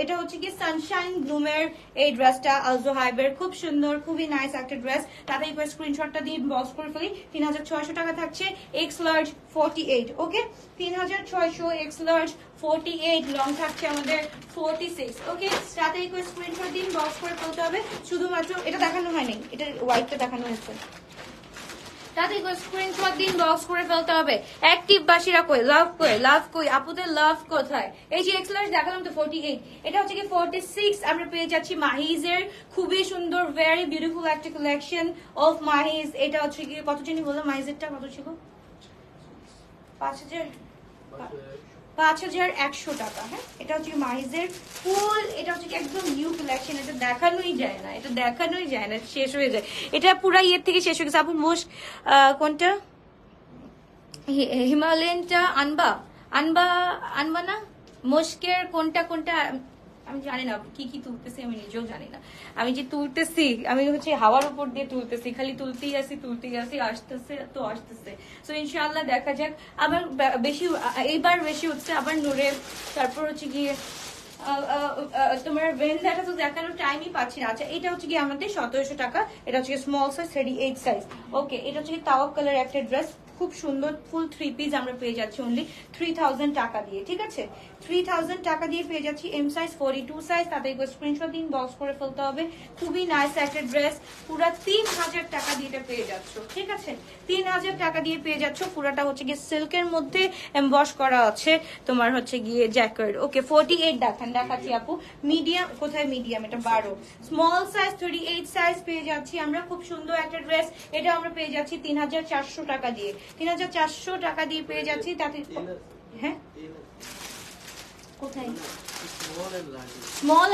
[SPEAKER 1] এটা হচ্ছে কি সানশাইন ব্লুমের এই ড্রেসটা, আলজো হাইবের, খুব সুন্দর খুবই নাইস একটা ড্রেস। তাদের স্ক্রিনশটটা দিয়ে বক্স করে ফেলি। 3600 টাকা থাকছে, এক্স লার্জ 48। ওকে, 3600 এক্স লার্জ 48, লং থাকছে আমাদের 46। ওকে, সাথে স্ক্রিনশট দিন, বক্স করে ফেলতে হবে। শুধুমাত্র এটা দেখানো হয়নি, এটা হোয়াইটটা দেখানো হয়েছে। তাতে স্ক্রিনশট দিন বক্স করে ফেলতে হবে। অ্যাক্টিভ বাসীরা কই, লাভ কই আপুদের লাভ কোথায়? এই যে এক্স লার্জ দেখালাম তো 48, এটা হচ্ছে কি 46 আমরা পেয়ে যাচ্ছি মাহিজের। খুবই সুন্দর ভেরি বিউটিফুল একটা কালেকশন অফ মাহিজ। এটা হচ্ছে কি কত জানি বললাম মাহিজেরটা কত ছিল? 5100 টাকা। হ্যাঁ, এটা হচ্ছে মাহিজের ফুল, এটা হচ্ছে একদম নিউ কালেকশন। এটা দেখানোই যায় না, এটা দেখানোই যায় না, শেষ হয়ে যায়। এটা পুরা ইয়ের থেকে শেষ হয়ে গেছে। আপু মোস্ট কোনটা হিমালয়ানটা আনবা আনবা আনবা না? মুশকের কোনটা কোনটা আমি জানি না, কি কি তুলতেছি আমি নিজেও জানি না। আমি যে তুলতেছি আমি হচ্ছে হাওয়ার উপর দিয়ে তুলতেছি, খালি তুলতেই আসি, আসতেছে তো আসতেছে। তো ইনশাআল্লাহ দেখা যাক। আবার বেশি এইবার বেশি উঠছে, আবার নূরে। তারপর হচ্ছে গিয়ে তোমার ভেন্ডাটা তো দেখানোর টাইমই পাচ্ছি না। আচ্ছা, এটা হচ্ছে কি আমাদের 1700 টাকা। এটা হচ্ছে স্মল সাইজ 38 সাইজ। ওকে, এটা হচ্ছে তাওয়াক কালার একটা ড্রেস, খুব সুন্দর ফুল 3 পিস আমরা পেয়ে যাচ্ছি অনলি 3000 টাকা দিয়ে। ঠিক আছে, 3000 টাকা দিয়ে পেয়ে যাচ্ছি এম সাইজ 42 সাইজ। তাদের স্ক্রিনশট দিন বক্স করে ফেলতে হবে। খুবই নাইস একটা ড্রেস, পুরা 3000 টাকা দিয়ে এটা পেয়ে যাচ্ছ। ঠিক আছে, 3000 টাকা দিয়ে পেয়ে যাচ্ছ। পুরাটা হচ্ছে গিয়ে সিল্কের মধ্যে এমবস করা আছে তোমার হচ্ছে গিয়ে জ্যাকেট। ওকে, 48 দেখাচ্ছি আপু। মিডিয়াম কোথায়? মিডিয়াম এটা 12। স্মল সাইজ 38 সাইজ পেয়ে যাচ্ছি আমরা। খুব সুন্দর একটা ড্রেস, এটা আমরা পেয়ে যাচ্ছি 3400 টাকা দিয়ে। 3400 টাকা দিয়ে পেয়ে যাচ্ছি। তাতে হ্যাঁ কোথায়? স্মল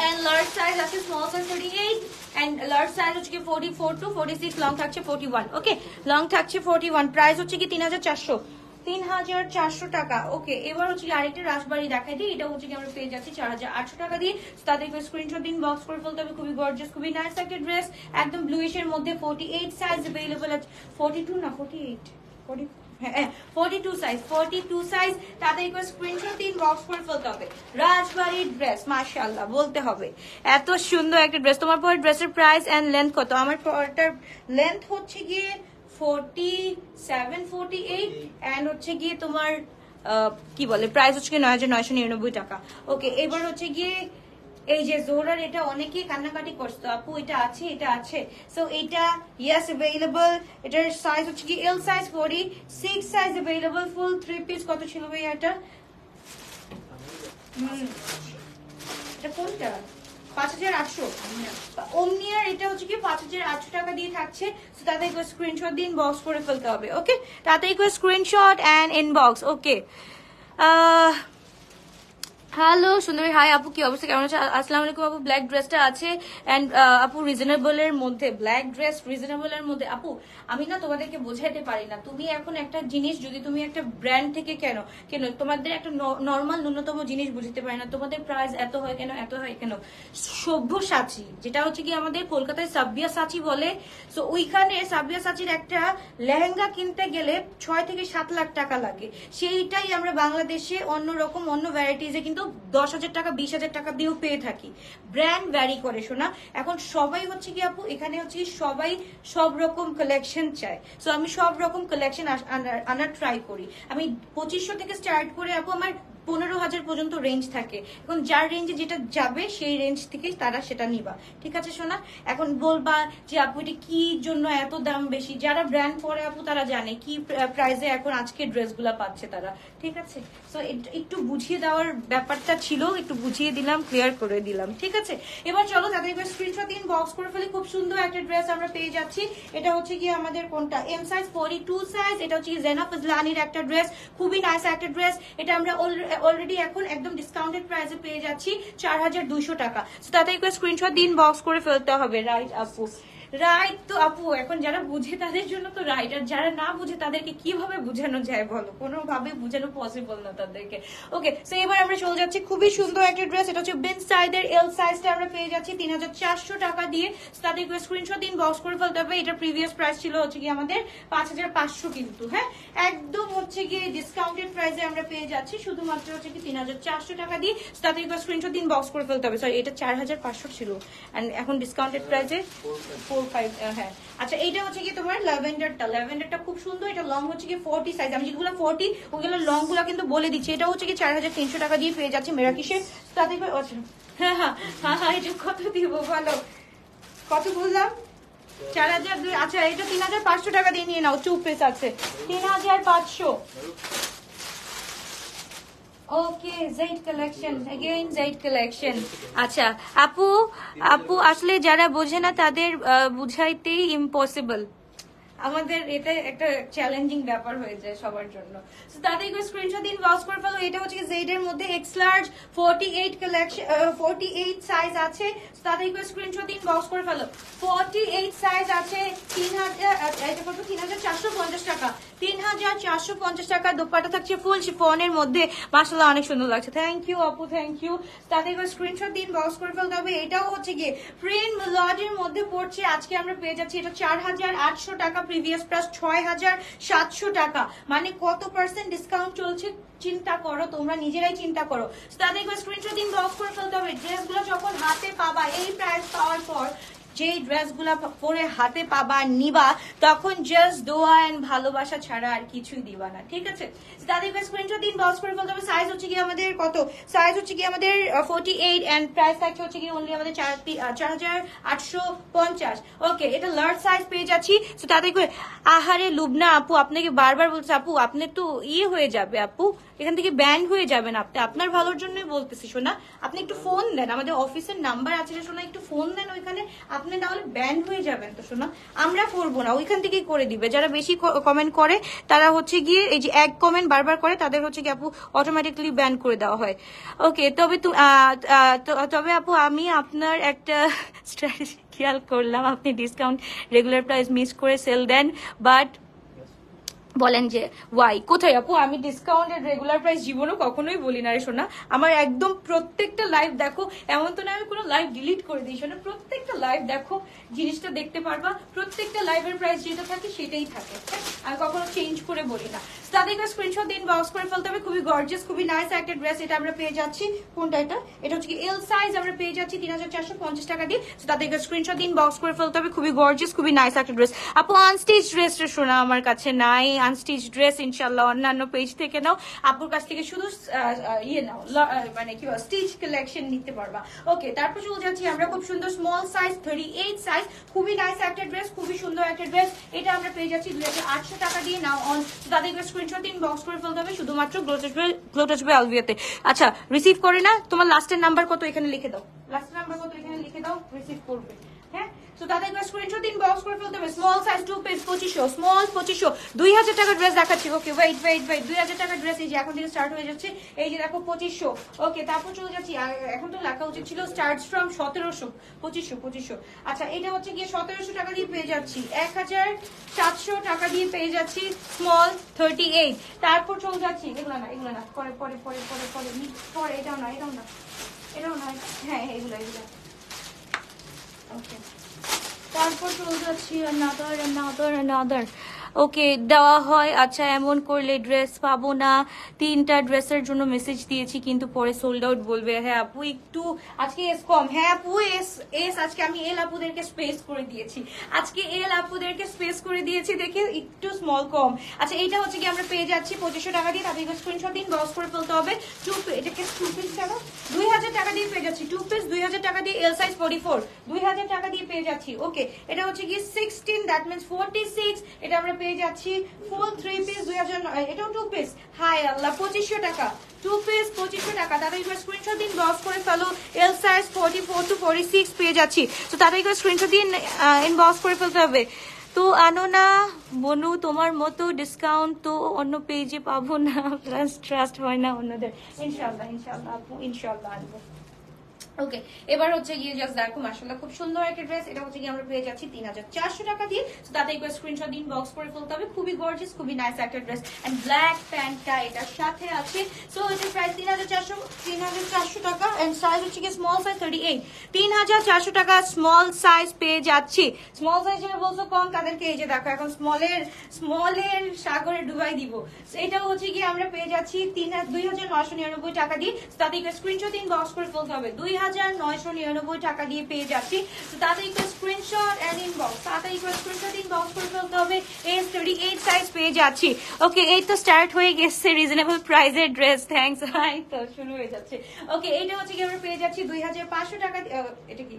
[SPEAKER 1] এন্ড লার্জ সাইজ আছে। Small size 38 and large size হচ্ছে কি 44 টু 46, লং থাকছে 41। ওকে, লং থাকছে 41। প্রাইস হচ্ছে কি 3400 টাকা। ওকে, এবার হচ্ছে আরেকটা রাজবাড়ি দেখাই দিই। এটা হচ্ছে কি আমরা পেয়ে যাচ্ছি 4800 টাকা দিয়ে। তাদের স্ক্রিনশট দিন বক্স করে ফেলতে হবে। খুবই গর্জিয়াস, খুবই নাইস একটা ড্রেস, একদম ব্লুইশ এর মধ্যে। 48 সাইজ अवेलेबल আছে। 42 না 48 42 সাইজ। তাদের স্ক্রিনশট দিন বক্স করে ফেলতে হবে। রাজবাড়ির ড্রেস মাশাআল্লাহ বলতে হবে, এত সুন্দর একটা ড্রেস। তোমার পরে ড্রেসের প্রাইস এন্ড লেন্থ কত? আমার পরটার লেন্থ হচ্ছে গিয়ে 47 48 এন্ড হচ্ছে গিয়ে তোমার কি বলে প্রাইস হচ্ছে গিয়ে 9999 টাকা। ওকে, এবার হচ্ছে গিয়ে এই যে জোরার, এটা অনেকেই কান্নাকাটি করতো আপু এটা আছে। সো এটা ইয়েস अवेलेबल। এটার সাইজ হচ্ছে কি এল সাইজ 46 সাইজ अवेलेबल। ফুল 3 পিস কত ছিল ভাই এটা? এটা কোনটা? 5800 ওমনিয়ার। এটা হচ্ছে কি 5800 টাকা দিয়ে থাকছে। সো তাদের স্ক্রিনশট দিন বক্স করে ফেলতে হবে। ওকে, তাদের screenshot and inbox. Okay, hello সুন্দরী, হাই আপু, কি অবস্থা, কেমন আছে? আসসালামু আলাইকুম আপু। ব্ল্যাক ড্রেসটা আছে এন্ড আপু রিজনেবল এর মধ্যে, ব্ল্যাক ড্রেস রিজনেবল এর মধ্যে। আপু আমি না তোমাদেরকে বোঝাইতে পারি না। তুমি এখন একটা জিনিস যদি তুমি একটা ব্র্যান্ড থেকে কেন তোমাদের একটা নর্মাল ন্যূনতম জিনিস বুঝতে পারি না, তোমাদের প্রাইস এত হয় কেন? সব্যসাচী, যেটা হচ্ছে কি আমাদের কলকাতায় সাব্বিয়াসাচী বলে। সো ওইখানে সাব্বিয়াসাচীর একটা লেহেঙ্গা কিনতে গেলে 6 থেকে 7 লাখ টাকা লাগে। সেইটাই আমরা বাংলাদেশে অন্যরকম অন্য ভ্যারাইটিজে কিন্তু 10,000 টাকা 20,000 টাকা দিয়েও পেয়ে থাকি। ব্র্যান্ড ভ্যারি করে শোনা। এখন সবাই হচ্ছে কি আপু এখানে হচ্ছে সবাই সব রকম কালেকশন চায়। সো আমি সব রকম কালেকশন আনার ট্রাই করি। আমি 2500 থেকে স্টার্ট করে আপু আমার 15,000 পর্যন্ত রেঞ্জ থাকে। এখন যার রেঞ্জে যেটা যাবে সেই রেঞ্জ থেকে তারা সেটা নিবা। ঠিক আছে সোনা? এখন বলবা যে আপু এটা কি জন্য এত দাম বেশি? যারা ব্র্যান্ড পরে আপু তারা জানে কি প্রাইসে এখন আজকে ড্রেসগুলো পাচ্ছে তারা। ঠিক আছে, সো একটু বুঝিয়ে দেওয়ার ব্যাপারটা ছিল, একটু বুঝিয়ে দিলাম, ক্লিয়ার করে দিলাম। ঠিক আছে, এবার চলো তাদের এবার স্ক্রিনশট দিন বক্স করে ফেলি। খুব সুন্দর একটা ড্রেস আমরা পেয়ে যাচ্ছি। এটা হচ্ছে কি আমাদের কোনটা? M size 42 size. এটা হচ্ছে জেনা ফজলানির একটা ড্রেস, খুবই নাইস একটা ড্রেস। এটা আমরা অলরেডি এখন একদম ডিসকাউন্টেড প্রাইসে পেয়ে যাচ্ছি 4200 টাকা। তো তাতে স্ক্রিনশট দিন বক্স করে ফেলতে হবে। রাইট আপু, রাইট। তো আপু এখন যারা বুঝে তাদের জন্য তো রাইট, আর যারা না বুঝে তাদেরকে কিভাবে বোঝানো যায় বলো? কোনোভাবে বোঝানো পসিবল না তাদেরকে। ওকে, তো এবার আমরা চলে যাচ্ছি খুবই সুন্দর একটা ড্রেস। এটা হচ্ছে বিন সাইজের এল সাইজটা আমরা পেয়ে যাচ্ছি 3400 টাকা দিয়ে। তাদের স্ক্রিনশট দিন বক্স করে ফেলতে হবে। এটা প্রিভিয়াস প্রাইস ছিল হচ্ছে কি আমাদের 5500 কিন্তু। হ্যাঁ, একদম হচ্ছে গিয়ে ডিসকাউন্টেড প্রাইসে আমরা পেয়ে যাচ্ছি শুধুমাত্র হচ্ছে কি 3400 টাকা দিয়ে। তাদের স্ক্রিনশট দিন বক্স করে ফেলতে হবে। সরি, এটা 4500 ছিল এন্ড এখন ডিসকাউন্টেড প্রাইসে 45। হ্যাঁ, আচ্ছা, এইটা হচ্ছে কি তোমার ল্যাভেন্ডারটা খুব সুন্দর। এটা লং হচ্ছে কি 40 সাইজ। আমি যেগুলো 40 ওগুলো লং গুলা কিন্তু বলে দিচ্ছি। এটা হচ্ছে কি 4300 টাকা দিয়ে পেয়ে যাচ্ছি মেরাকিসের। তাদের হ্যাঁ, এটা কত দিব ভালো? কত বললাম? 4002, আচ্ছা এটা 3500 টাকা দিয়ে নিয়ে নাও, 2 পিস আছে 3500। Okay Z collection, again Z collection. আচ্ছা আপু, আপু আসলে যারা বোঝে না তাদের বুঝাইতেই ইম্পসিবল, আমাদের এটা একটা চ্যালেঞ্জিং ব্যাপার হয়ে যায় সবার জন্য। সো তাদেরকে স্ক্রিনশট দিন, ওয়াচ করে ফেলো। এটা হচ্ছে জেড এর মধ্যে এক্স লার্জ 48 কালেকশন, 48 সাইজ আছে। সো তাদেরকে স্ক্রিনশট দিন, ওয়াচ করে ফেলো। 48 সাইজ আছে, 3000, এটা কত, 3450 টাকা, 3450 টাকা। দোপাট্টা থাকছে ফুল শিফনের মধ্যে, মাশাআল্লাহ অনেক সুন্দর লাগছে। থ্যাংক ইউ আপু, থ্যাংক ইউ। তাদেরকে স্ক্রিনশট দিন, ওয়াচ করে ফেলতে হবে। এটাও হচ্ছে গিয়ে প্রিন্ট মেলোডির মধ্যে পড়ছে, আজকে আমরা পেয়ে যাচ্ছি এটা 4800 টাকা, প্রিভিয়াস প্রাইস 6700 টাকা, মানে কত পার্সেন্ট ডিসকাউন্ট চলছে চিন্তা করো, তোমরা নিজেরাই চিন্তা করো। তাদেরকে স্ক্রিনশট দিন, বক্স করে ফেলতে হবে। ড্রেসগুলো যখন হাতে পাবা, এই প্রাইস পাওয়ার পর যে ড্রেসগুলো পরে হাতে পাবা নিবা, তখন জাস্ট দোয়া এন্ড ভালোবাসা ছাড়া আর কিছুই দিবা না, ঠিক আছে? তাদেরকে স্ক্রিনশট দিন, বক্স করে ফেলতে হবে। সাইজ হচ্ছে কি আমাদের কত, সাইজ হচ্ছে কি আমাদের 48 এন্ড প্রাইস থাকছে হচ্ছে কি অনলি আমাদের 4850। ওকে, এটা লার্জ সাইজ পেয়ে যাচ্ছি। তো তাদেরকে, আহারে লুবনা আপু, আপনাকে বারবার বলছে আপু আপনি তো হয়ে যাবে আপু, এখান থেকে ব্যান হয়ে যাবেন আপনি, আপনার ভালোর জন্যই বলতেছি শোনা। আপনি একটু ফোন দেন, আমাদের অফিসের নাম্বার আছে শোনা, একটু ফোন দেন ওইখানে, আপনি তাহলে ব্যান হয়ে যাবেন তো শোনা। আমরা করবো না, ওইখান থেকেই করে দিবে। যারা বেশি কমেন্ট করে তারা হচ্ছে গিয়ে এই যে এক কমেন্ট বারবার করে তাদের হচ্ছে কি আপু অটোমেটিক্যালি ব্যান করে দেওয়া হয়। ওকে, তবে আপু আমি আপনার একটা স্ট্র্যাটেজি খেয়াল করলাম, আপনি ডিসকাউন্ট রেগুলার প্রাইস মিস করে সেল দেন, বাট বলেন যে ওয়াই, কোথায় আপু? আমি ডিসকাউন্টেড রেগুলার প্রাইস জীবনও কখনোই বলি না রে শোনা। আমার একদম প্রত্যেকটা লাইভ দেখো, এমন তো না আমি কোনো লাইভ ডিলিট করে দিই শোনা, প্রত্যেকটা লাইভ দেখো, জিনিসটা দেখতে পারবা, প্রত্যেকটা লাইভের প্রাইস যেটা থাকে সেটাই থাকে, আমি কখনো চেঞ্জ করে বলি না। তাদেরকে স্ক্রিনশট দিন, বক্স করে ফেলতে হবে। খুবই গর্জিয়াস, খুবই নাইস একটা ড্রেস, এটা আমরা পেয়ে যাচ্ছি, কোনটা এটা হচ্ছে কি এল সাইজ, আমরা পেয়ে যাচ্ছি 3450 টাকা দিয়ে। তাদেরকে স্ক্রিনশট দিন, বক্স করে ফেলতে হবে। খুবই গর্জিয়াস, খুবই নাইস একটা ড্রেস। আপু আনস্টিচ ড্রেসটা শোনা আমার কাছে নাই, আনস্টিচ ড্রেস ইনশাল্লাহ অন্যান্য পেজ থেকে নাও, আপুর কাছ থেকে শুধু নাও, মানে কি স্টিচ কালেকশন নিতে পারবা। ওকে, তারপর চলে যাচ্ছি আমরা খুব সুন্দর স্মল সাইজ 38 সাইজ, খুবই নাইস একটা ড্রেস, খুবই সুন্দর একটা ড্রেস। এটা আমরা পেয়ে যাচ্ছি 2800 টাকা দিয়ে। নাও অন তাদেরকে স্ক্রিনশট দিন, বক্স করে ফেলতে হবে শুধুমাত্র গ্লোটাস বাই আলভিয়াতে। আচ্ছা, রিসিভ করে না, তোমার লাস্টের নাম্বার কত এখানে লিখে দাও, লাস্টের নাম্বার কত এখানে লিখে দাও, রিসিভ করবে। হ্যাঁ, তো তাদেরকে স্ক্রিনশট দিন, বক্স করে ফেলতে হবে। স্মল সাইজ 2 পিস 2500, স্মল 2500, 2000 টাকা ড্রেস দেখাচ্ছি। ওকে, ওয়েট 2000 টাকা ড্রেস এই যে এখন থেকে স্টার্ট হয়ে যাচ্ছে, এই যে দেখো 2500। ওকে, তারপর চলে যাচ্ছি, এখন তো লেখা উচিত ছিল স্টার্টস ফ্রম 1700, 2500। আচ্ছা, এটা হচ্ছে গিয়ে 1700 টাকা দিয়ে পেয়ে যাচ্ছি, 1700 টাকা দিয়ে পেয়ে যাচ্ছি স্মল 38। তারপর চলে যাচ্ছি, এগুলো না পরে পরে পরে পরে পরে পরে, এটাও না হ্যাঁ এগুলো। ওকে, তারপর চলে যাচ্ছি another। ওকে, দেওয়া হয়। আচ্ছা, এমন করলে ড্রেস পাবো না, 3টা ড্রেসের জন্য মেসেজ দিয়েছি কিন্তু পরে সোল্ড আউট বলবে। হ্যাঁ আপু, একটু আজকে এস কম। হ্যাঁ আপু, এস আজকে আমি এল আপুদেরকে স্পেস করে দিয়েছি, দেখে একটু স্মল কম। আচ্ছা, এইটা হচ্ছে কি আমরা পেয়ে যাচ্ছি 2500 টাকা দিয়ে। তাদেরকে স্ক্রিনশট দিন, বক্স করে ফেলতে হবে। এটাকে 2 পিস কেন 2000 টাকা দিয়ে পেয়ে যাচ্ছি, 2 পিস 2000 টাকা দিয়ে, এল সাইজ 44, 2000 টাকা দিয়ে পেয়ে যাচ্ছি। ওকে, এটা হচ্ছে কি 16, দ্যাট মিন্স 46, এটা আমরা পেয়ে যাচ্ছি ফুল 3 পিস 2000, এটাও 2 পিস। হাই আল্লাহ, 2500 টাকা, 2 পিস 2500 টাকা। তাদেরকে স্ক্রিনশট দিন, বক্স করে ফেলো। এল সাইজ 44 to 46 পেয়ে যাচ্ছি। তো তাদেরকে স্ক্রিনশট দিন, ইনবক্স করে ফেলতে হবে। তো আনো না বনু, তোমার মতো ডিসকাউন্ট তো অন্য পেজে পাবো না, প্লাস ট্রাস্ট হয় না অন্যদের। ইনশাল্লাহ আপু, ইনশাল্লাহ আনবো। ওকে, এবার হচ্ছে গিয়ে জাস্ট দেখো মাশাআল্লাহ খুব সুন্দর একটা ড্রেস, এটা হচ্ছে গিয়ে আমরা পেয়ে যাচ্ছি 3400 টাকা দিয়ে। সো তাতে একবার স্ক্রিনশট দিন, বক্স করে ফেলতে হবে। খুবই গর্জিয়াস, খুবই নাইস একটা ড্রেস, এন্ড ব্ল্যাক প্যান্টটা এটার সাথে আছে। সো এটা প্রাইস 3400 টাকা, এন্ড সাইজ হচ্ছে গিয়ে স্মল সাইজ 38, 3400 টাকা স্মল সাইজ পেয়ে যাচ্ছি। স্মল সাইজ যারা বলছো কম, তাদেরকে এই যে দেখো এখন স্মলের সাগরে ডুবাই দিব। এটাও হচ্ছে গিয়ে আমরা পেয়ে যাচ্ছি 2999 টাকা দিয়ে। তাতে স্ক্রিনশট দিন, বক্স করে ফেলতে হবে। 2999 টাকা দিয়ে পেয়ে যাচ্ছি। তো তাড়াতাড়ি করে স্ক্রিনশট এন্ড ইনবক্স, করে ফেলতে হবে। এস 38 সাইজ পেয়ে যাচ্ছি। ওকে, এই তো স্টার্ট হয়ে গেছে রিজনেবল প্রাইসের ড্রেস, থ্যাঙ্কস। হাই তো শুরু হয়ে যাচ্ছে। ওকে, এইটা হচ্ছে কি আমরা পেয়ে যাচ্ছি 2500 টাকা। এটা কি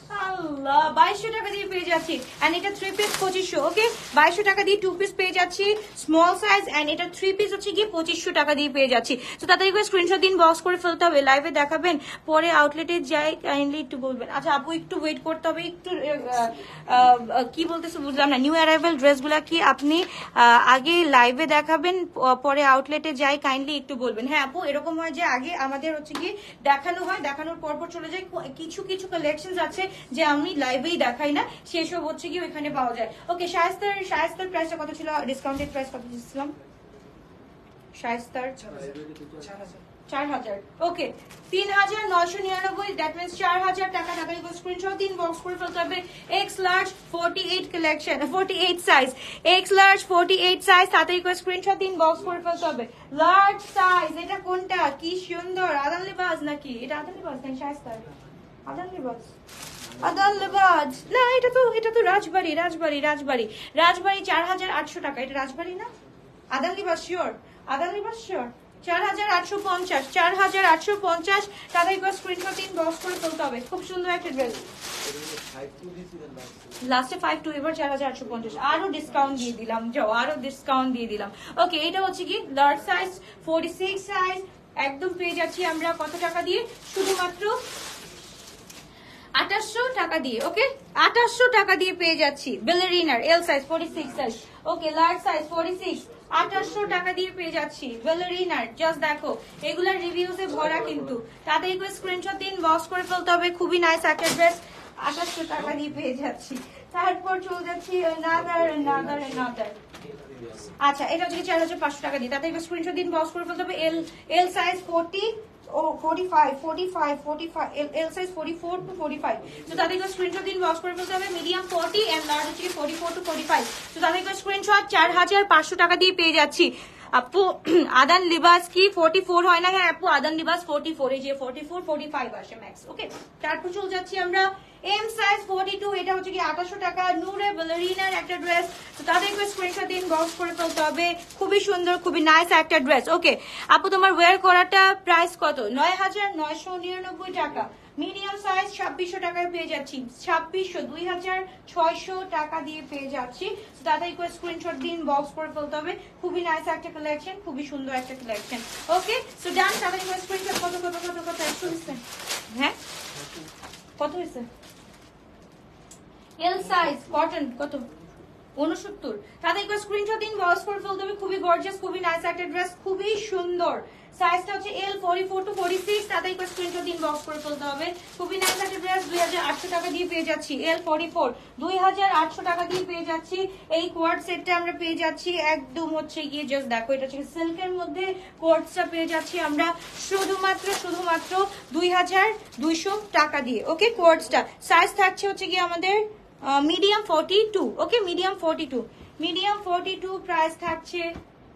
[SPEAKER 1] আল্লাহ 2200 টাকা দিয়ে পেয়ে যাচ্ছি এন্ড এটা 3 পিস 2500 ওকে 2200 টাকা দিয়ে 2 পিস পেয়ে যাচ্ছি স্মল সাইজ এন্ড এটা 3 পিস হচ্ছে কি 2500 টাকা দিয়ে পেয়ে যাচ্ছি তো তাড়াতাড়ি করে স্ক্রিনশট দিন বক্স করে ফেলতে হবে লাইভে দেখাবেন পরে আউটলেটে যাই কাইন্ডলি একটু বলবেন আচ্ছা আপু একটু ওয়েট করতে হবে একটু কি বলতেছে বুঝলাম না নিউ অ্যারাইভাল ড্রেসগুলা কি আপনি আগে লাইভে দেখাবেন পরে আউটলেটে যাই কাইন্ডলি একটু বলবেন হ্যাঁ আপু এরকম হয় যে আগে আমাদের হচ্ছে কি দেখানো হয় দেখানোর পর চলে যায় কিছু কিছু কালেকশনস আছে যে আমি লাইভেই দেখাই না সেসব হচ্ছে কি ওইখানে পাওয়া যায় ওকে শায়েস্তার প্রাইসটা কত ছিল ডিসকাউন্টেড প্রাইস কত দিয়েছিলাম শায়েস্তার 4000 ওকে 3999 দ্যাট মিন্স 4000 টাকা টাকা স্ক্রিনশট দিন বক্স করে ফেলতে হবে x large 48 collection 48 size x large 48 size সাথে করে স্ক্রিনশট দিন বক্স করে ফেলতে হবে লার্জ সাইজ এটা কোনটা কি সুন্দর আদান লিবাস নাকি এটা আদান লিবাস নাকি শায়েস্তার আদান লিবাস আদান লিবাস না এটা তো রাজবাড়ি 4800 টাকা এটা রাজবাড়ি না আদান লিবাস শিওর আদান লিবাস শিওর 4850 তাদের স্ক্রিনশট দিন বক্স করে ফেলতে হবে খুব সুন্দর একটা ড্রেস লাস্টে 52 এবার 4850 আরো ডিসকাউন্ট দিয়ে দিলাম যাও আরো ডিসকাউন্ট দিয়ে দিলাম ওকে এটা হচ্ছে কি লার্জ সাইজ 46 সাইজ একদম পেয়ে যাচ্ছি আমরা কত টাকা দিয়ে শুধুমাত্র 2800 টাকা দিয়ে ওকে 2800 টাকা দিয়ে পেয়ে যাচ্ছি বেলারিনার L size 46 size okay large size 46 2800 টাকা দিয়ে পেয়ে যাচ্ছি বেলারিনার জাস্ট দেখো এগুলার রিভিউসে ভরা কিন্তু তাতে একটু স্ক্রিনশট দিন বক্স করে ফেলতে হবে খুবই নাইস একটা ড্রেস 2800 টাকা দিয়ে পেয়ে যাচ্ছি তারপর চলে যাচ্ছি নাদার আচ্ছা এটা হচ্ছে 4500 টাকা দিয়ে তাতে একটু স্ক্রিনশট দিন বক্স করে ফেলতে হবে L size 45 L size 44 to 45 তো তাদেরকে স্ক্রিনশট দিন বক্স করে ফেলতে হবে মিডিয়াম 40 এন্ড লার্জ হচ্ছে 44 to 45 তো তাদেরকে স্ক্রিনশট 4500 টাকা দিয়ে পেয়ে যাচ্ছি আপু আদান লিবাস কি 44 হয় না হ্যাঁ আপু আদান লিবাস 44 এই যে 44 45 আসে ম্যাক্স ওকে তারপর চলে যাচ্ছি আমরা এম সাইজ 42 এটা হচ্ছে কি 2800 টাকা নূরে বেলারিনার একটা ড্রেস তো তাদেরকে স্ক্রিনশট দিন বক্স করে ফেলতে হবে খুবই সুন্দর খুবই নাইস একটা ড্রেস ওকে আপু তোমার ওয়্যার করাটা প্রাইস কত 9999 টাকা মিডিয়াম সাইজ 2600 টাকায় পেয়ে যাচ্ছি 2600 টাকা দিয়ে পেয়ে যাচ্ছি তাদেরকে স্ক্রিনশট দিন বক্স করে ফেলতে হবে খুবই নাইস একটা কালেকশন খুবই সুন্দর একটা কালেকশন ওকে সো ডান তাদেরকে স্ক্রিনশট কত 100 হ্যাঁ কত হয়েছে এল সাইজ কটন কত 69 তাদেরকে স্ক্রিনশট দিন বক্স করে ফেলতে হবে খুবই গর্জিয়াস খুবই নাইস একটা ড্রেস খুবই সুন্দর সাইজটা হচ্ছে এল 44 to 46 তাদেরকে স্ক্রিনশট দিন বক্স করে ফেলতে হবে খুবই নাইস একটা ড্রেস 2800 টাকা দিয়ে পেয়ে যাচ্ছি এল 44 2800 টাকা দিয়ে পেয়ে যাচ্ছি এই কোয়ার্ড সেটটা আমরা পেয়ে যাচ্ছি একদম হচ্ছে গিয়ে জাস্ট দেখো এটা হচ্ছে সিল্কের মধ্যে কোয়ার্ডসটা পেয়ে যাচ্ছি আমরা শুধুমাত্র 2200 টাকা দিয়ে ওকে কোয়ার্ডসটা সাইজ থাকছে হচ্ছে গিয়ে আমাদের মিডিয়াম 42 ওকে মিডিয়াম 42 প্রাইস থাকছে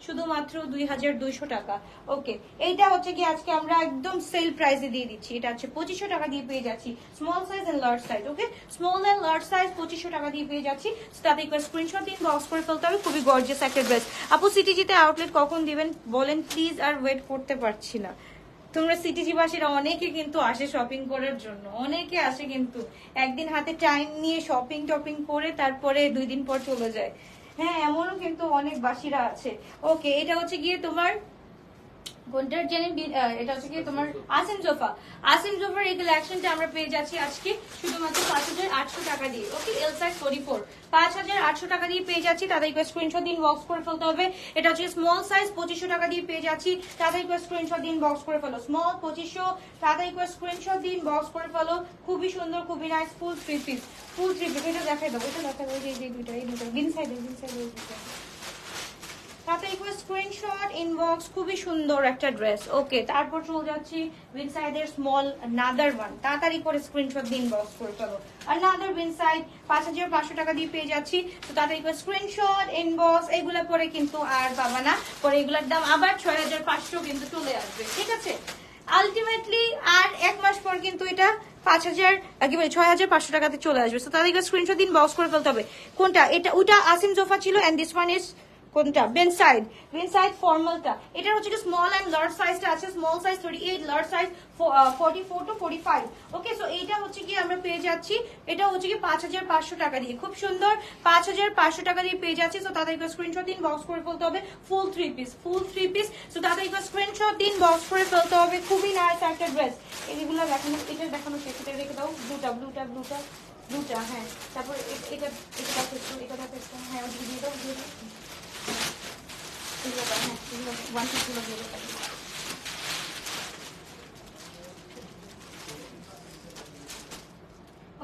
[SPEAKER 1] শুধুমাত্র 2200 টাকা ওকে এইটা হচ্ছে কি আজকে আমরা একদম সেল প্রাইসে দিয়ে দিচ্ছি এটা হচ্ছে 2500 টাকা দিয়ে পেয়ে যাচ্ছি small size and large size okay small and large size 2500 টাকা দিয়ে পেয়ে যাচ্ছি তাতে একবার স্ক্রিনশট দিন বক্স করে ফেলতে হবে খুবই গর্জিয়াস একটা ড্রেস আপু সিটিজিতে আউটলেট কখন দিবেন বলেন প্লিজ আর ওয়েট করতে পারছি না তোমরা সিটিজি বাসীরা অনেকে কিন্তু আসে শপিং করার জন্য অনেকে আসে কিন্তু একদিন হাতে টাইম নিয়ে শপিং টপিং করে তারপরে 2 দিন পর চলে যায় হ্যাঁ এমনও কিন্তু অনেক বাসীরা আছে ওকে এটা হচ্ছে গিয়ে তোমার কোনটার জানি এটা হচ্ছে গিয়ে তোমার আসিম জোফার এই কালেকশনটা আমরা পেয়ে যাচ্ছি আজকে শুধুমাত্র 5800 টাকা দিয়ে ওকে এল সাইজ 44 5800 টাকা দিয়ে পেয়ে যাচ্ছি তাদেরকে স্ক্রিনশট দিন বক্স করে ফেলতে হবে এটা হচ্ছে স্মল সাইজ 2500 টাকা দিয়ে পেয়ে যাচ্ছি তাদেরকে স্ক্রিনশট দিন বক্স করে ফেলো স্মল 2500 তাদেরকে স্ক্রিনশট দিন বক্স করে ফেলো খুবই সুন্দর খুবই নাইস ফুল থ্রি পিস এটা দেখাই দাও এই দুটো ইনসাইড তাতে একটু স্ক্রিনশট ইনবক্স খুবই সুন্দর একটা ড্রেস ওকে তারপর চলে যাচ্ছি উইনসাইডের স্মল নাদার ওয়ান তাড়াতাড়ি করে স্ক্রিনশট দিন বক্স করে ফেলো আর নাদার উইনসাইড 5500 টাকা দিয়ে পেয়ে যাচ্ছি তো তাতে একটু স্ক্রিনশট ইনবক্স এগুলো পরে কিন্তু আর পাবা না পরে এগুলোর দাম আবার 6500 কিন্তু চলে আসবে ঠিক আছে আলটিমেটলি আর 1 মাস পর কিন্তু এটা 5000 কি বলে 6500 টাকাতে চলে আসবে তো তাদেরকে স্ক্রিনশট দিন বক্স করে ফেলতে হবে কোনটা এটা ওটা আসিম জোফা ছিল এন্ড দিস ওয়ান ইজ কোনটা? বেনসাইড ফর্মালটা। এটা হচ্ছে কি স্মল এন্ড লার্জ সাইজটা আছে, small size 38, large size 44 to 45। Okay, so এইটা হচ্ছে কি আমরা পেয়ে যাচ্ছি, এটা হচ্ছে কি 5500 টাকা দিয়ে, খুব সুন্দর 5500 টাকা দিয়ে পেয়ে যাচ্ছি। সো তাদের স্ক্রিনশট দিন, বক্স করে ফেলতে হবে, ফুল থ্রি পিস। সো তাদের স্ক্রিনশট দিন, বক্স করে ফেলতে হবে, খুবই নাইস একটা ড্রেস। এইগুলো দেখানো, এটা দেখানো শেষ, এটা রেখে দাও, ব্লুটা, হ্যাঁ। তারপর এটা দেখো, হ্যাঁ দিয়ে দাও,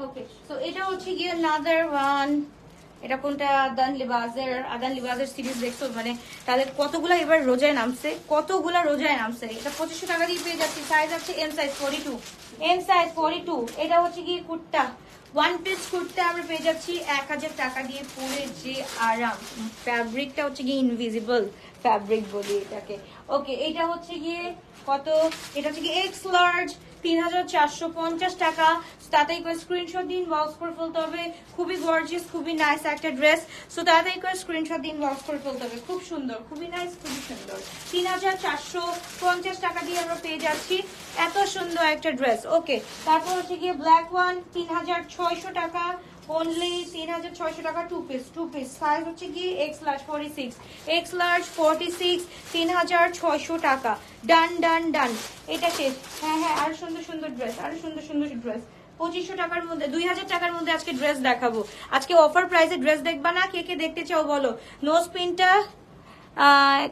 [SPEAKER 1] ওকে। সো এটা হচ্ছে গিয়ে another one, এটা কোনটা? আদান লিবাজের সিরিজ দেখছো, মানে তাদের কতগুলা এবার রোজায় নামছে, এটা 2500 টাকা দিয়ে পেয়ে যাচ্ছি। সাইজ আছে এম সাইজ 42। এটা হচ্ছে গিয়ে কুর্তা, ওয়ান পিস কুর্তা আমরা পেয়ে যাচ্ছি 1000 টাকা দিয়ে, পরে যে আরাম। ফ্যাব্রিকটা হচ্ছে গিয়ে ইনভিজিবল ফ্যাব্রিক বলি এটাকে। ওকে, এটা হচ্ছে গিয়ে কত? এটা হচ্ছে গিয়ে এক্স লার্জ 3450 টাকা। তাড়াতাড়ি করে স্ক্রিনশট দিন, বক্স করে ফেলতে হবে, খুবই গর্জিয়াস, খুবই নাইস একটা ড্রেস। সো তাড়াতাড়ি করে স্ক্রিনশট দিন, বক্স করে ফেলতে হবে, খুব সুন্দর, খুবই নাইস, খুবই সুন্দর। 3450 টাকা দিয়ে আমরা পেয়ে যাচ্ছি এত সুন্দর একটা ড্রেস। ওকে, তারপর হচ্ছে গিয়ে ব্ল্যাক ওয়ান 3600 টাকা অনলি, 3600 টাকা, টু পিস। সাইজ হচ্ছে কি এক্স লার্জ 46, 3600 টাকা। ডান। এটা শেষ। হ্যাঁ, আরো সুন্দর ড্রেস, 2500 টাকার মধ্যে, 2000 টাকার মধ্যে আজকে ড্রেস দেখাবো। আজকে অফার প্রাইসে ড্রেস দেখবা না? কে দেখতে চাও বলো? নোজ পিনটা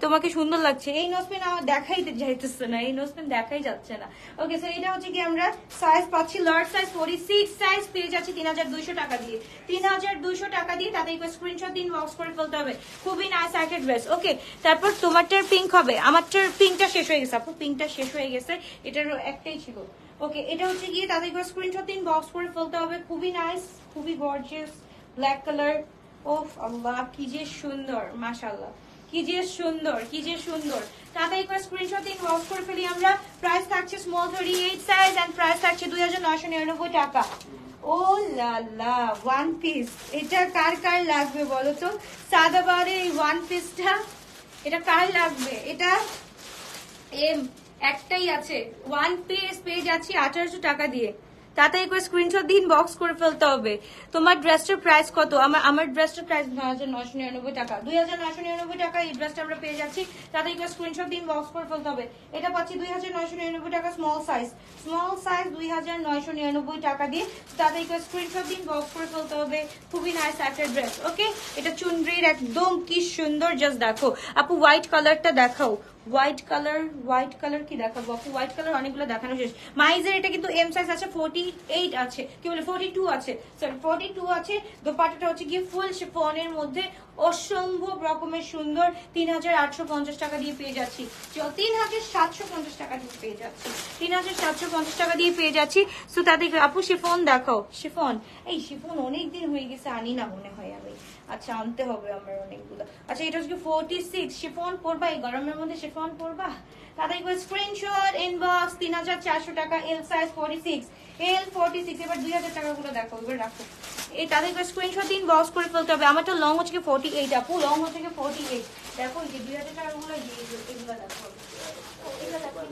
[SPEAKER 1] তোমাকে সুন্দর লাগছে, এই নোজপিন আমার দেখাই যাইতেছে না, এই নোজপিন দেখাই যাচ্ছে না। ওকে, সো এটা হচ্ছে কি আমরা সাইজ পাচ্ছি লার্জ সাইজ 46, সাইজ পেয়ে যাচ্ছি 3200 টাকা দিয়ে, 3200 টাকা দিয়ে। তাদের স্ক্রিনশট দিন, বক্স করে ফেলতে হবে, খুবই নাইস একটা ড্রেস। ওকে, তারপর তোমারটার পিঙ্ক হবে, আমারটার পিঙ্কটা শেষ হয়ে গেছে, আপু পিঙ্কটা শেষ হয়ে গেছে, এটারও একটাই ছিল। ওকে, এটা হচ্ছে গিয়ে তাদের স্ক্রিনশট দিন, বক্স করে ফেলতে হবে, খুবই নাইস, খুবই গর্জিয়াস ব্ল্যাক কালার। ওফ আল্লাহ, কি যে সুন্দর, মাশাআল্লাহ, কি যে সুন্দর। তাতে একবার স্ক্রিনশট দিন, বক্স করে ফেলি আমরা। প্রাইস থাকছে স্মল 38 সাইজ এন্ড প্রাইস থাকছে 2999 টাকা। ও লালা, ওয়ান পিস, এটা কার লাগবে বলো তো? সাদাবারে এই ওয়ান পিসটা, এটা কার লাগবে? এটা একটাই আছে, ওয়ান পিস পেয়ে যাচ্ছি 1800 টাকা দিয়ে। তাতে একবার স্ক্রিনশট দিন, বক্স করে ফেলতে হবে। তোমার ড্রেসটার প্রাইস কত? আমার ড্রেসটার প্রাইস 2999 টাকা, 2999 টাকা এই ড্রেসটা আমরা পেয়ে যাচ্ছি। তাতে একবার স্ক্রিনশট দিন, বক্স করে ফেলতে হবে। এটা পাচ্ছি 2999 টাকা, স্মল সাইজ 2999 টাকা দিয়ে। তাতে একবার স্ক্রিনশট দিন, বক্স করে ফেলতে হবে, খুবই নাইস একটা ড্রেস। ওকে, এটা চুনরির একদম কি সুন্দর, জাস্ট দেখো আপু, হোয়াইট কালারটা দেখাও, হোয়াইট কালার কি দেখাবো আপু? হোয়াইট কালার অনেকগুলো দেখানো শেষ। মাইজের এটা কিন্তু এম সাইজ আছে 48 আছে, কি বলে 42 আছে, সরি 42 আছে। দোপাট্টাটা হচ্ছে গিয়ে ফুল শিফনের মধ্যে, অসম্ভব রকমের সুন্দর। 3850 টাকা দিয়ে পেয়ে যাচ্ছি, 3750 টাকা দিয়ে পেয়ে যাচ্ছি, 3750 টাকা দিয়ে পেয়ে যাচ্ছি। সো তাদের আপু শিফন দেখাও, এই শিফন অনেকদিন হয়ে গেছে, আনি না মনে হয় আমি। আচ্ছা, আনতে হবে আমার অনেকগুলো। আচ্ছা, এটা হচ্ছে 46 শিফন পরবা, এই গরমের মধ্যে শিফন পরবা? তাদের স্ক্রিনশট ইনবক্স, 3400 টাকা, এল সাইজ 46, এবার 2000 টাকা গুলো দেখো, এবার রাখো। এই তাদের স্ক্রিনশট দিন, বক্স করে ফেলতে হবে। আমারটা লং হচ্ছে 48, আপু লং হচ্ছে 48। দেখো এই যে 2000 টাকা গুলো, এগুলো দেখো, এগুলো দেখো,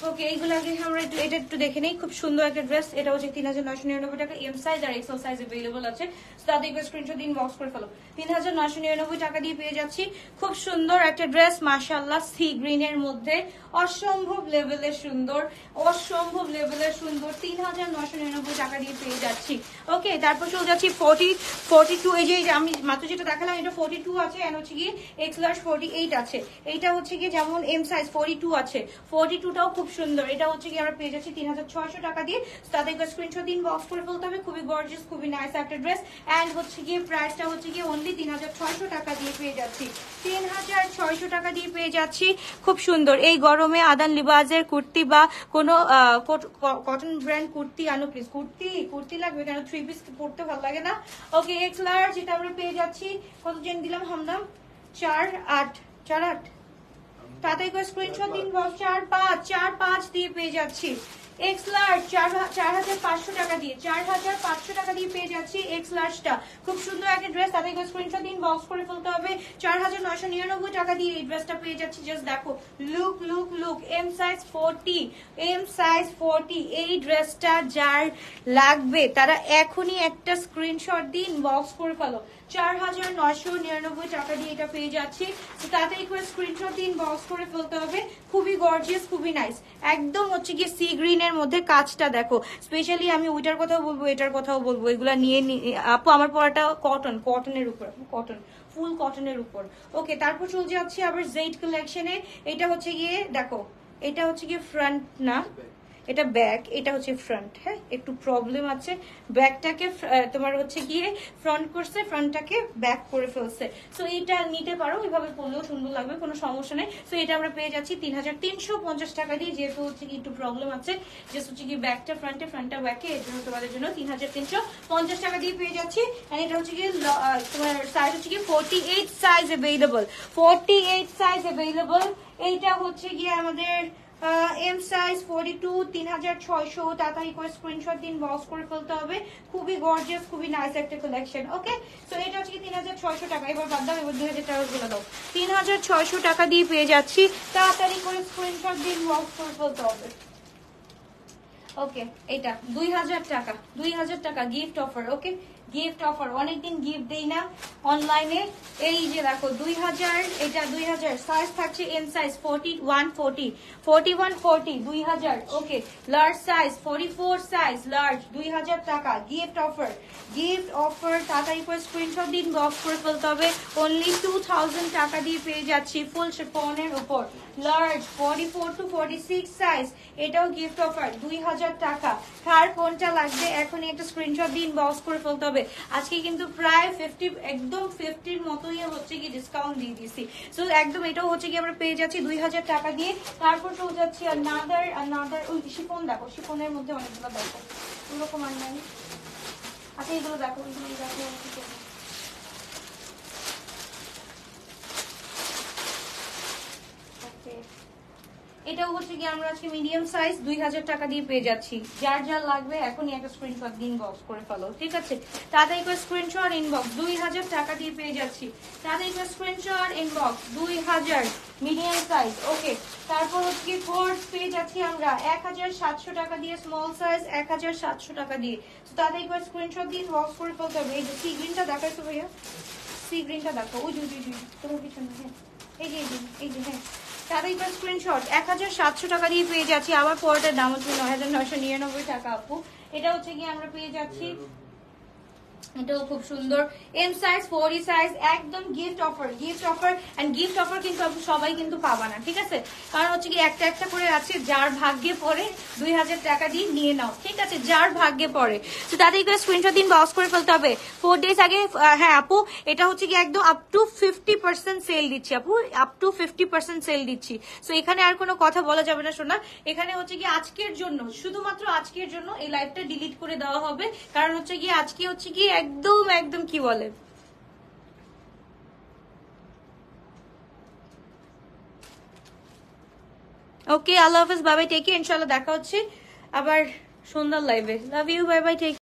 [SPEAKER 1] ওকে, এইগুলো আগে আমরা এটা একটু দেখে নেই। খুব সুন্দর একটা ড্রেস, এটা হচ্ছে 3999 টাকা, এম সাইজ আর এক্সেল সাইজ अवेलेबल আছে। তাদের একবার স্ক্রিনশট দিন, বক্স করে ফেলো। 3999 টাকা দিয়ে পেয়ে যাচ্ছি খুব সুন্দর একটা ড্রেস, মাশাআল্লাহ, সি গ্রিন এর মধ্যে, অসম্ভব লেভেলের সুন্দর, 3999 টাকা দিয়ে পেয়ে যাচ্ছি। ওকে, তারপর চলে যাচ্ছি 42। এই যে আমি মাত্র যেটা দেখালাম, এটা 42 আছে, এন্ড হচ্ছে কি এক্স লার্জ 48 আছে। এইটা হচ্ছে কি যেমন এম সাইজ 42 আছে, 42টাও খুব সুন্দর, এটা হচ্ছে কি আমরা পেয়ে যাচ্ছি 3600 টাকা দিয়ে। তাদেরকে স্ক্রিনশট দিন, বক্স করে ফেলতে হবে। খুবই গর্জিয়াস, খুবই নাইস একটা ড্রেস। এন্ড হচ্ছে গিয়ে প্রাইসটা হচ্ছে গিয়ে অনলি 3600 টাকা দিয়ে পেয়ে যাচ্ছি। 3600 টাকা দিয়ে পেয়ে যাচ্ছি। খুব সুন্দর এই গরমে আদান লিবাজের কুর্তি বা কোনো কটন ব্র্যান্ড কুর্তি আনো প্লিজ। কুর্তি লাগবে কেন, 3 পিস পরতে ভালো লাগে না। ওকে, এক্স লার্জ এটা আমরা পেয়ে যাচ্ছি। কত জেন দিলাম হামদাম? 4-8 তাতে করে স্ক্রিনশট দিন, 4-5 দিয়ে পেয়ে যাচ্ছি। এক্স লার্জ 4500 টাকা দিয়ে, 4500 টাকা দিয়ে পেয়ে যাচ্ছি এক্স লার্জটা। খুব সুন্দর একটা ড্রেস, তাতে করে স্ক্রিনশট দিন, বক্স করে ফেলতে হবে। 4999 টাকা দিয়ে এই ড্রেসটা পেয়ে যাচ্ছি। জাস্ট দেখো, লুক এম সাইজ 40 এই ড্রেসটা যার লাগবে তারা এখনই একটা স্ক্রিনশট দিন, বক্স করে ফেলো। 4999 টাকা দিয়ে এটা পেয়ে যাচ্ছি। তো তাড়াতাড়ি করে স্ক্রিনশট দিন, বক্স করে ফেলতে হবে। খুবই গর্জিয়াস, খুবই নাইস, একদম হচ্ছে গিয়ে সি গ্রিন এর মধ্যে কাজটা দেখো। স্পেশালি আমি ওইটার কথাও বলবো, এটার কথাও বলবো। এগুলা নিয়ে আপু আমার পরাটা কটনের উপর, ফুল কটনের উপর। ওকে, তারপর চলে যাচ্ছি আবার জেড কালেকশনে। এটা হচ্ছে গিয়ে দেখো, এটা হচ্ছে গিয়ে ফ্রন্ট না, এটা ব্যাক, এটা হচ্ছে ফ্রন্ট। হ্যাঁ, একটু প্রবলেম আছে, ব্যাকটাকে তোমার হচ্ছে গিয়ে ফ্রন্ট করছে, ফ্রন্টটাকে ব্যাক করে ফেলছে। সো এটা নিতে পারো, ওইভাবে পরলেও সুন্দর লাগবে, কোনো সমস্যা নেই। সো এটা আমরা পেয়ে যাচ্ছি 3350 টাকা দিয়ে। যেহেতু হচ্ছে কি একটু প্রবলেম আছে, জাস্ট হচ্ছে কি ব্যাকটা ফ্রন্টটা ব্যাকে, এর জন্য তোমাদের জন্য 3350 টাকা দিয়ে পেয়ে যাচ্ছি। এন্ড এটা হচ্ছে কি তোমার সাইজ হচ্ছে কি 48 সাইজ अवेलेबल, 48 সাইজ अवेलेबल। এইটা হচ্ছে গিয়ে আমাদের এম সাইজ 42, 3600। তাড়াতাড়ি করে স্ক্রিনশট দিন, বক্স করে ফেলতে হবে। খুবই গর্জিয়াস, খুবই নাইস একটা কালেকশন। ওকে, সো এটা হচ্ছে 3600 টাকা। এবার বাদ দাও, এবার 2000 টাকা বলে দাও। 3600 টাকা দিয়ে পেয়ে যাচ্ছি। তাড়াতাড়ি করে স্ক্রিনশট দিন, বক্স করে ফেলতে হবে। ওকে, এটা 2000 টাকা, 2000 টাকা গিফট অফার। ওকে, গিফট অফার, অনেকদিন গিফট দেই না অনলাইনে। এই যে দেখো 2000, এটা 2000 সাইজ থাকছে এম সাইজ 4140, 4140 2000। ওকে, লার্জ সাইজ 44 সাইজ লার্জ 2000 টাকা গিফট অফার, তাড়াতাড়ি করে স্ক্রিনশট দিন, বক্স করে ফেলতে হবে। অনলি 2000 টাকা দিয়ে পেয়ে যাচ্ছি ফুল শিফনের উপর লার্জ 44 to 46 সাইজ। এটাও গিফট অফার 2000 টাকা। কার কোনটা লাগবে এখনই একটা স্ক্রিনশট দিন, বক্স করে ফেলতে হবে। আজকে কিন্তু প্রায় 50, একদম 50 এর মতোই হচ্ছে কি ডিসকাউন্ট দিয়ে দিছি। সো একদম এটাও হচ্ছে কি আমরা পেয়ে যাচ্ছি 2000 টাকা দিয়ে। তারপর চলে যাচ্ছি আনাদার ওই শিফন। দেখো, শিফনের মধ্যে অনেকগুলো দেখো, ওরকম আর নাই। আচ্ছা, এগুলো দেখো, এটাও হচ্ছে কি আমরা আজকে মিডিয়াম সাইজ 2000 টাকা দিয়ে পেয়ে যাচ্ছি। যার যার লাগবে এখনই একটা স্ক্রিনশট দিন, বক্স করে ফেলো। ঠিক আছে, তাড়াতাড়ি করে স্ক্রিনশট ইনবক্স, 2000 টাকা দিয়ে পেয়ে যাচ্ছি। তাড়াতাড়ি করে স্ক্রিনশট ইনবক্স 2000 মিডিয়াম সাইজ। ওকে, তারপর হচ্ছে কি কোর্স পেয়ে যাচ্ছি আমরা 1700 টাকা দিয়ে, স্মল সাইজ 1700 টাকা দিয়ে। তাড়াতাড়ি করে স্ক্রিনশট দিন, বক্স করে ফেলতে হবে। এই যে সি গ্রিনটা দেখাইছো ভাইয়া, সি গ্রিনটা দেখো, ওই যে তোমার পিছনে। হ্যাঁ, এই যে হ্যাঁ, তাদের স্ক্রিনশট 1700 টাকা দিয়ে পেয়ে যাচ্ছি। আবার পরের দাম হচ্ছে 9999 টাকা আপু। এটা হচ্ছে কি আমরা পেয়ে যাচ্ছি, এটাও খুব সুন্দর এম সাইজ 40 সাইজ, একদম gift offer. And gift offer কিন্তু সবাই কিন্তু পাবা না, ঠিক আছে? কারণ হচ্ছে কি একটা একটা করে আছে, যার ভাগ্যে পড়ে 2000 টাকা দিয়ে নিয়ে নাও, ঠিক আছে? যার ভাগ্যে পড়ে। তো তাদের করে স্ক্রিনশট দিন, বক্স করে ফেলতে হবে। 4 ডেজ আগে। হ্যাঁ আপু, এটা হচ্ছে কি একদম আপ টু 50% সেল দিচ্ছি আপু, আপ টু 50% সেল দিচ্ছি। সো এখানে আর কোনো কথা বলা যাবে না শোনা। এখানে হচ্ছে কি আজকের জন্য, শুধুমাত্র আজকের জন্য এই লাইভটা ডিলিট করে দেওয়া হবে। কারণ হচ্ছে কি আজকে হচ্ছে কি একদম কি বলে, ওকে আল্লাহ হাফেজ, বাই বাই, টেক কেয়ার। ইনশাআল্লাহ দেখা হচ্ছে আবার সন্ধ্যার লাইভে। Love you, bye bye, take.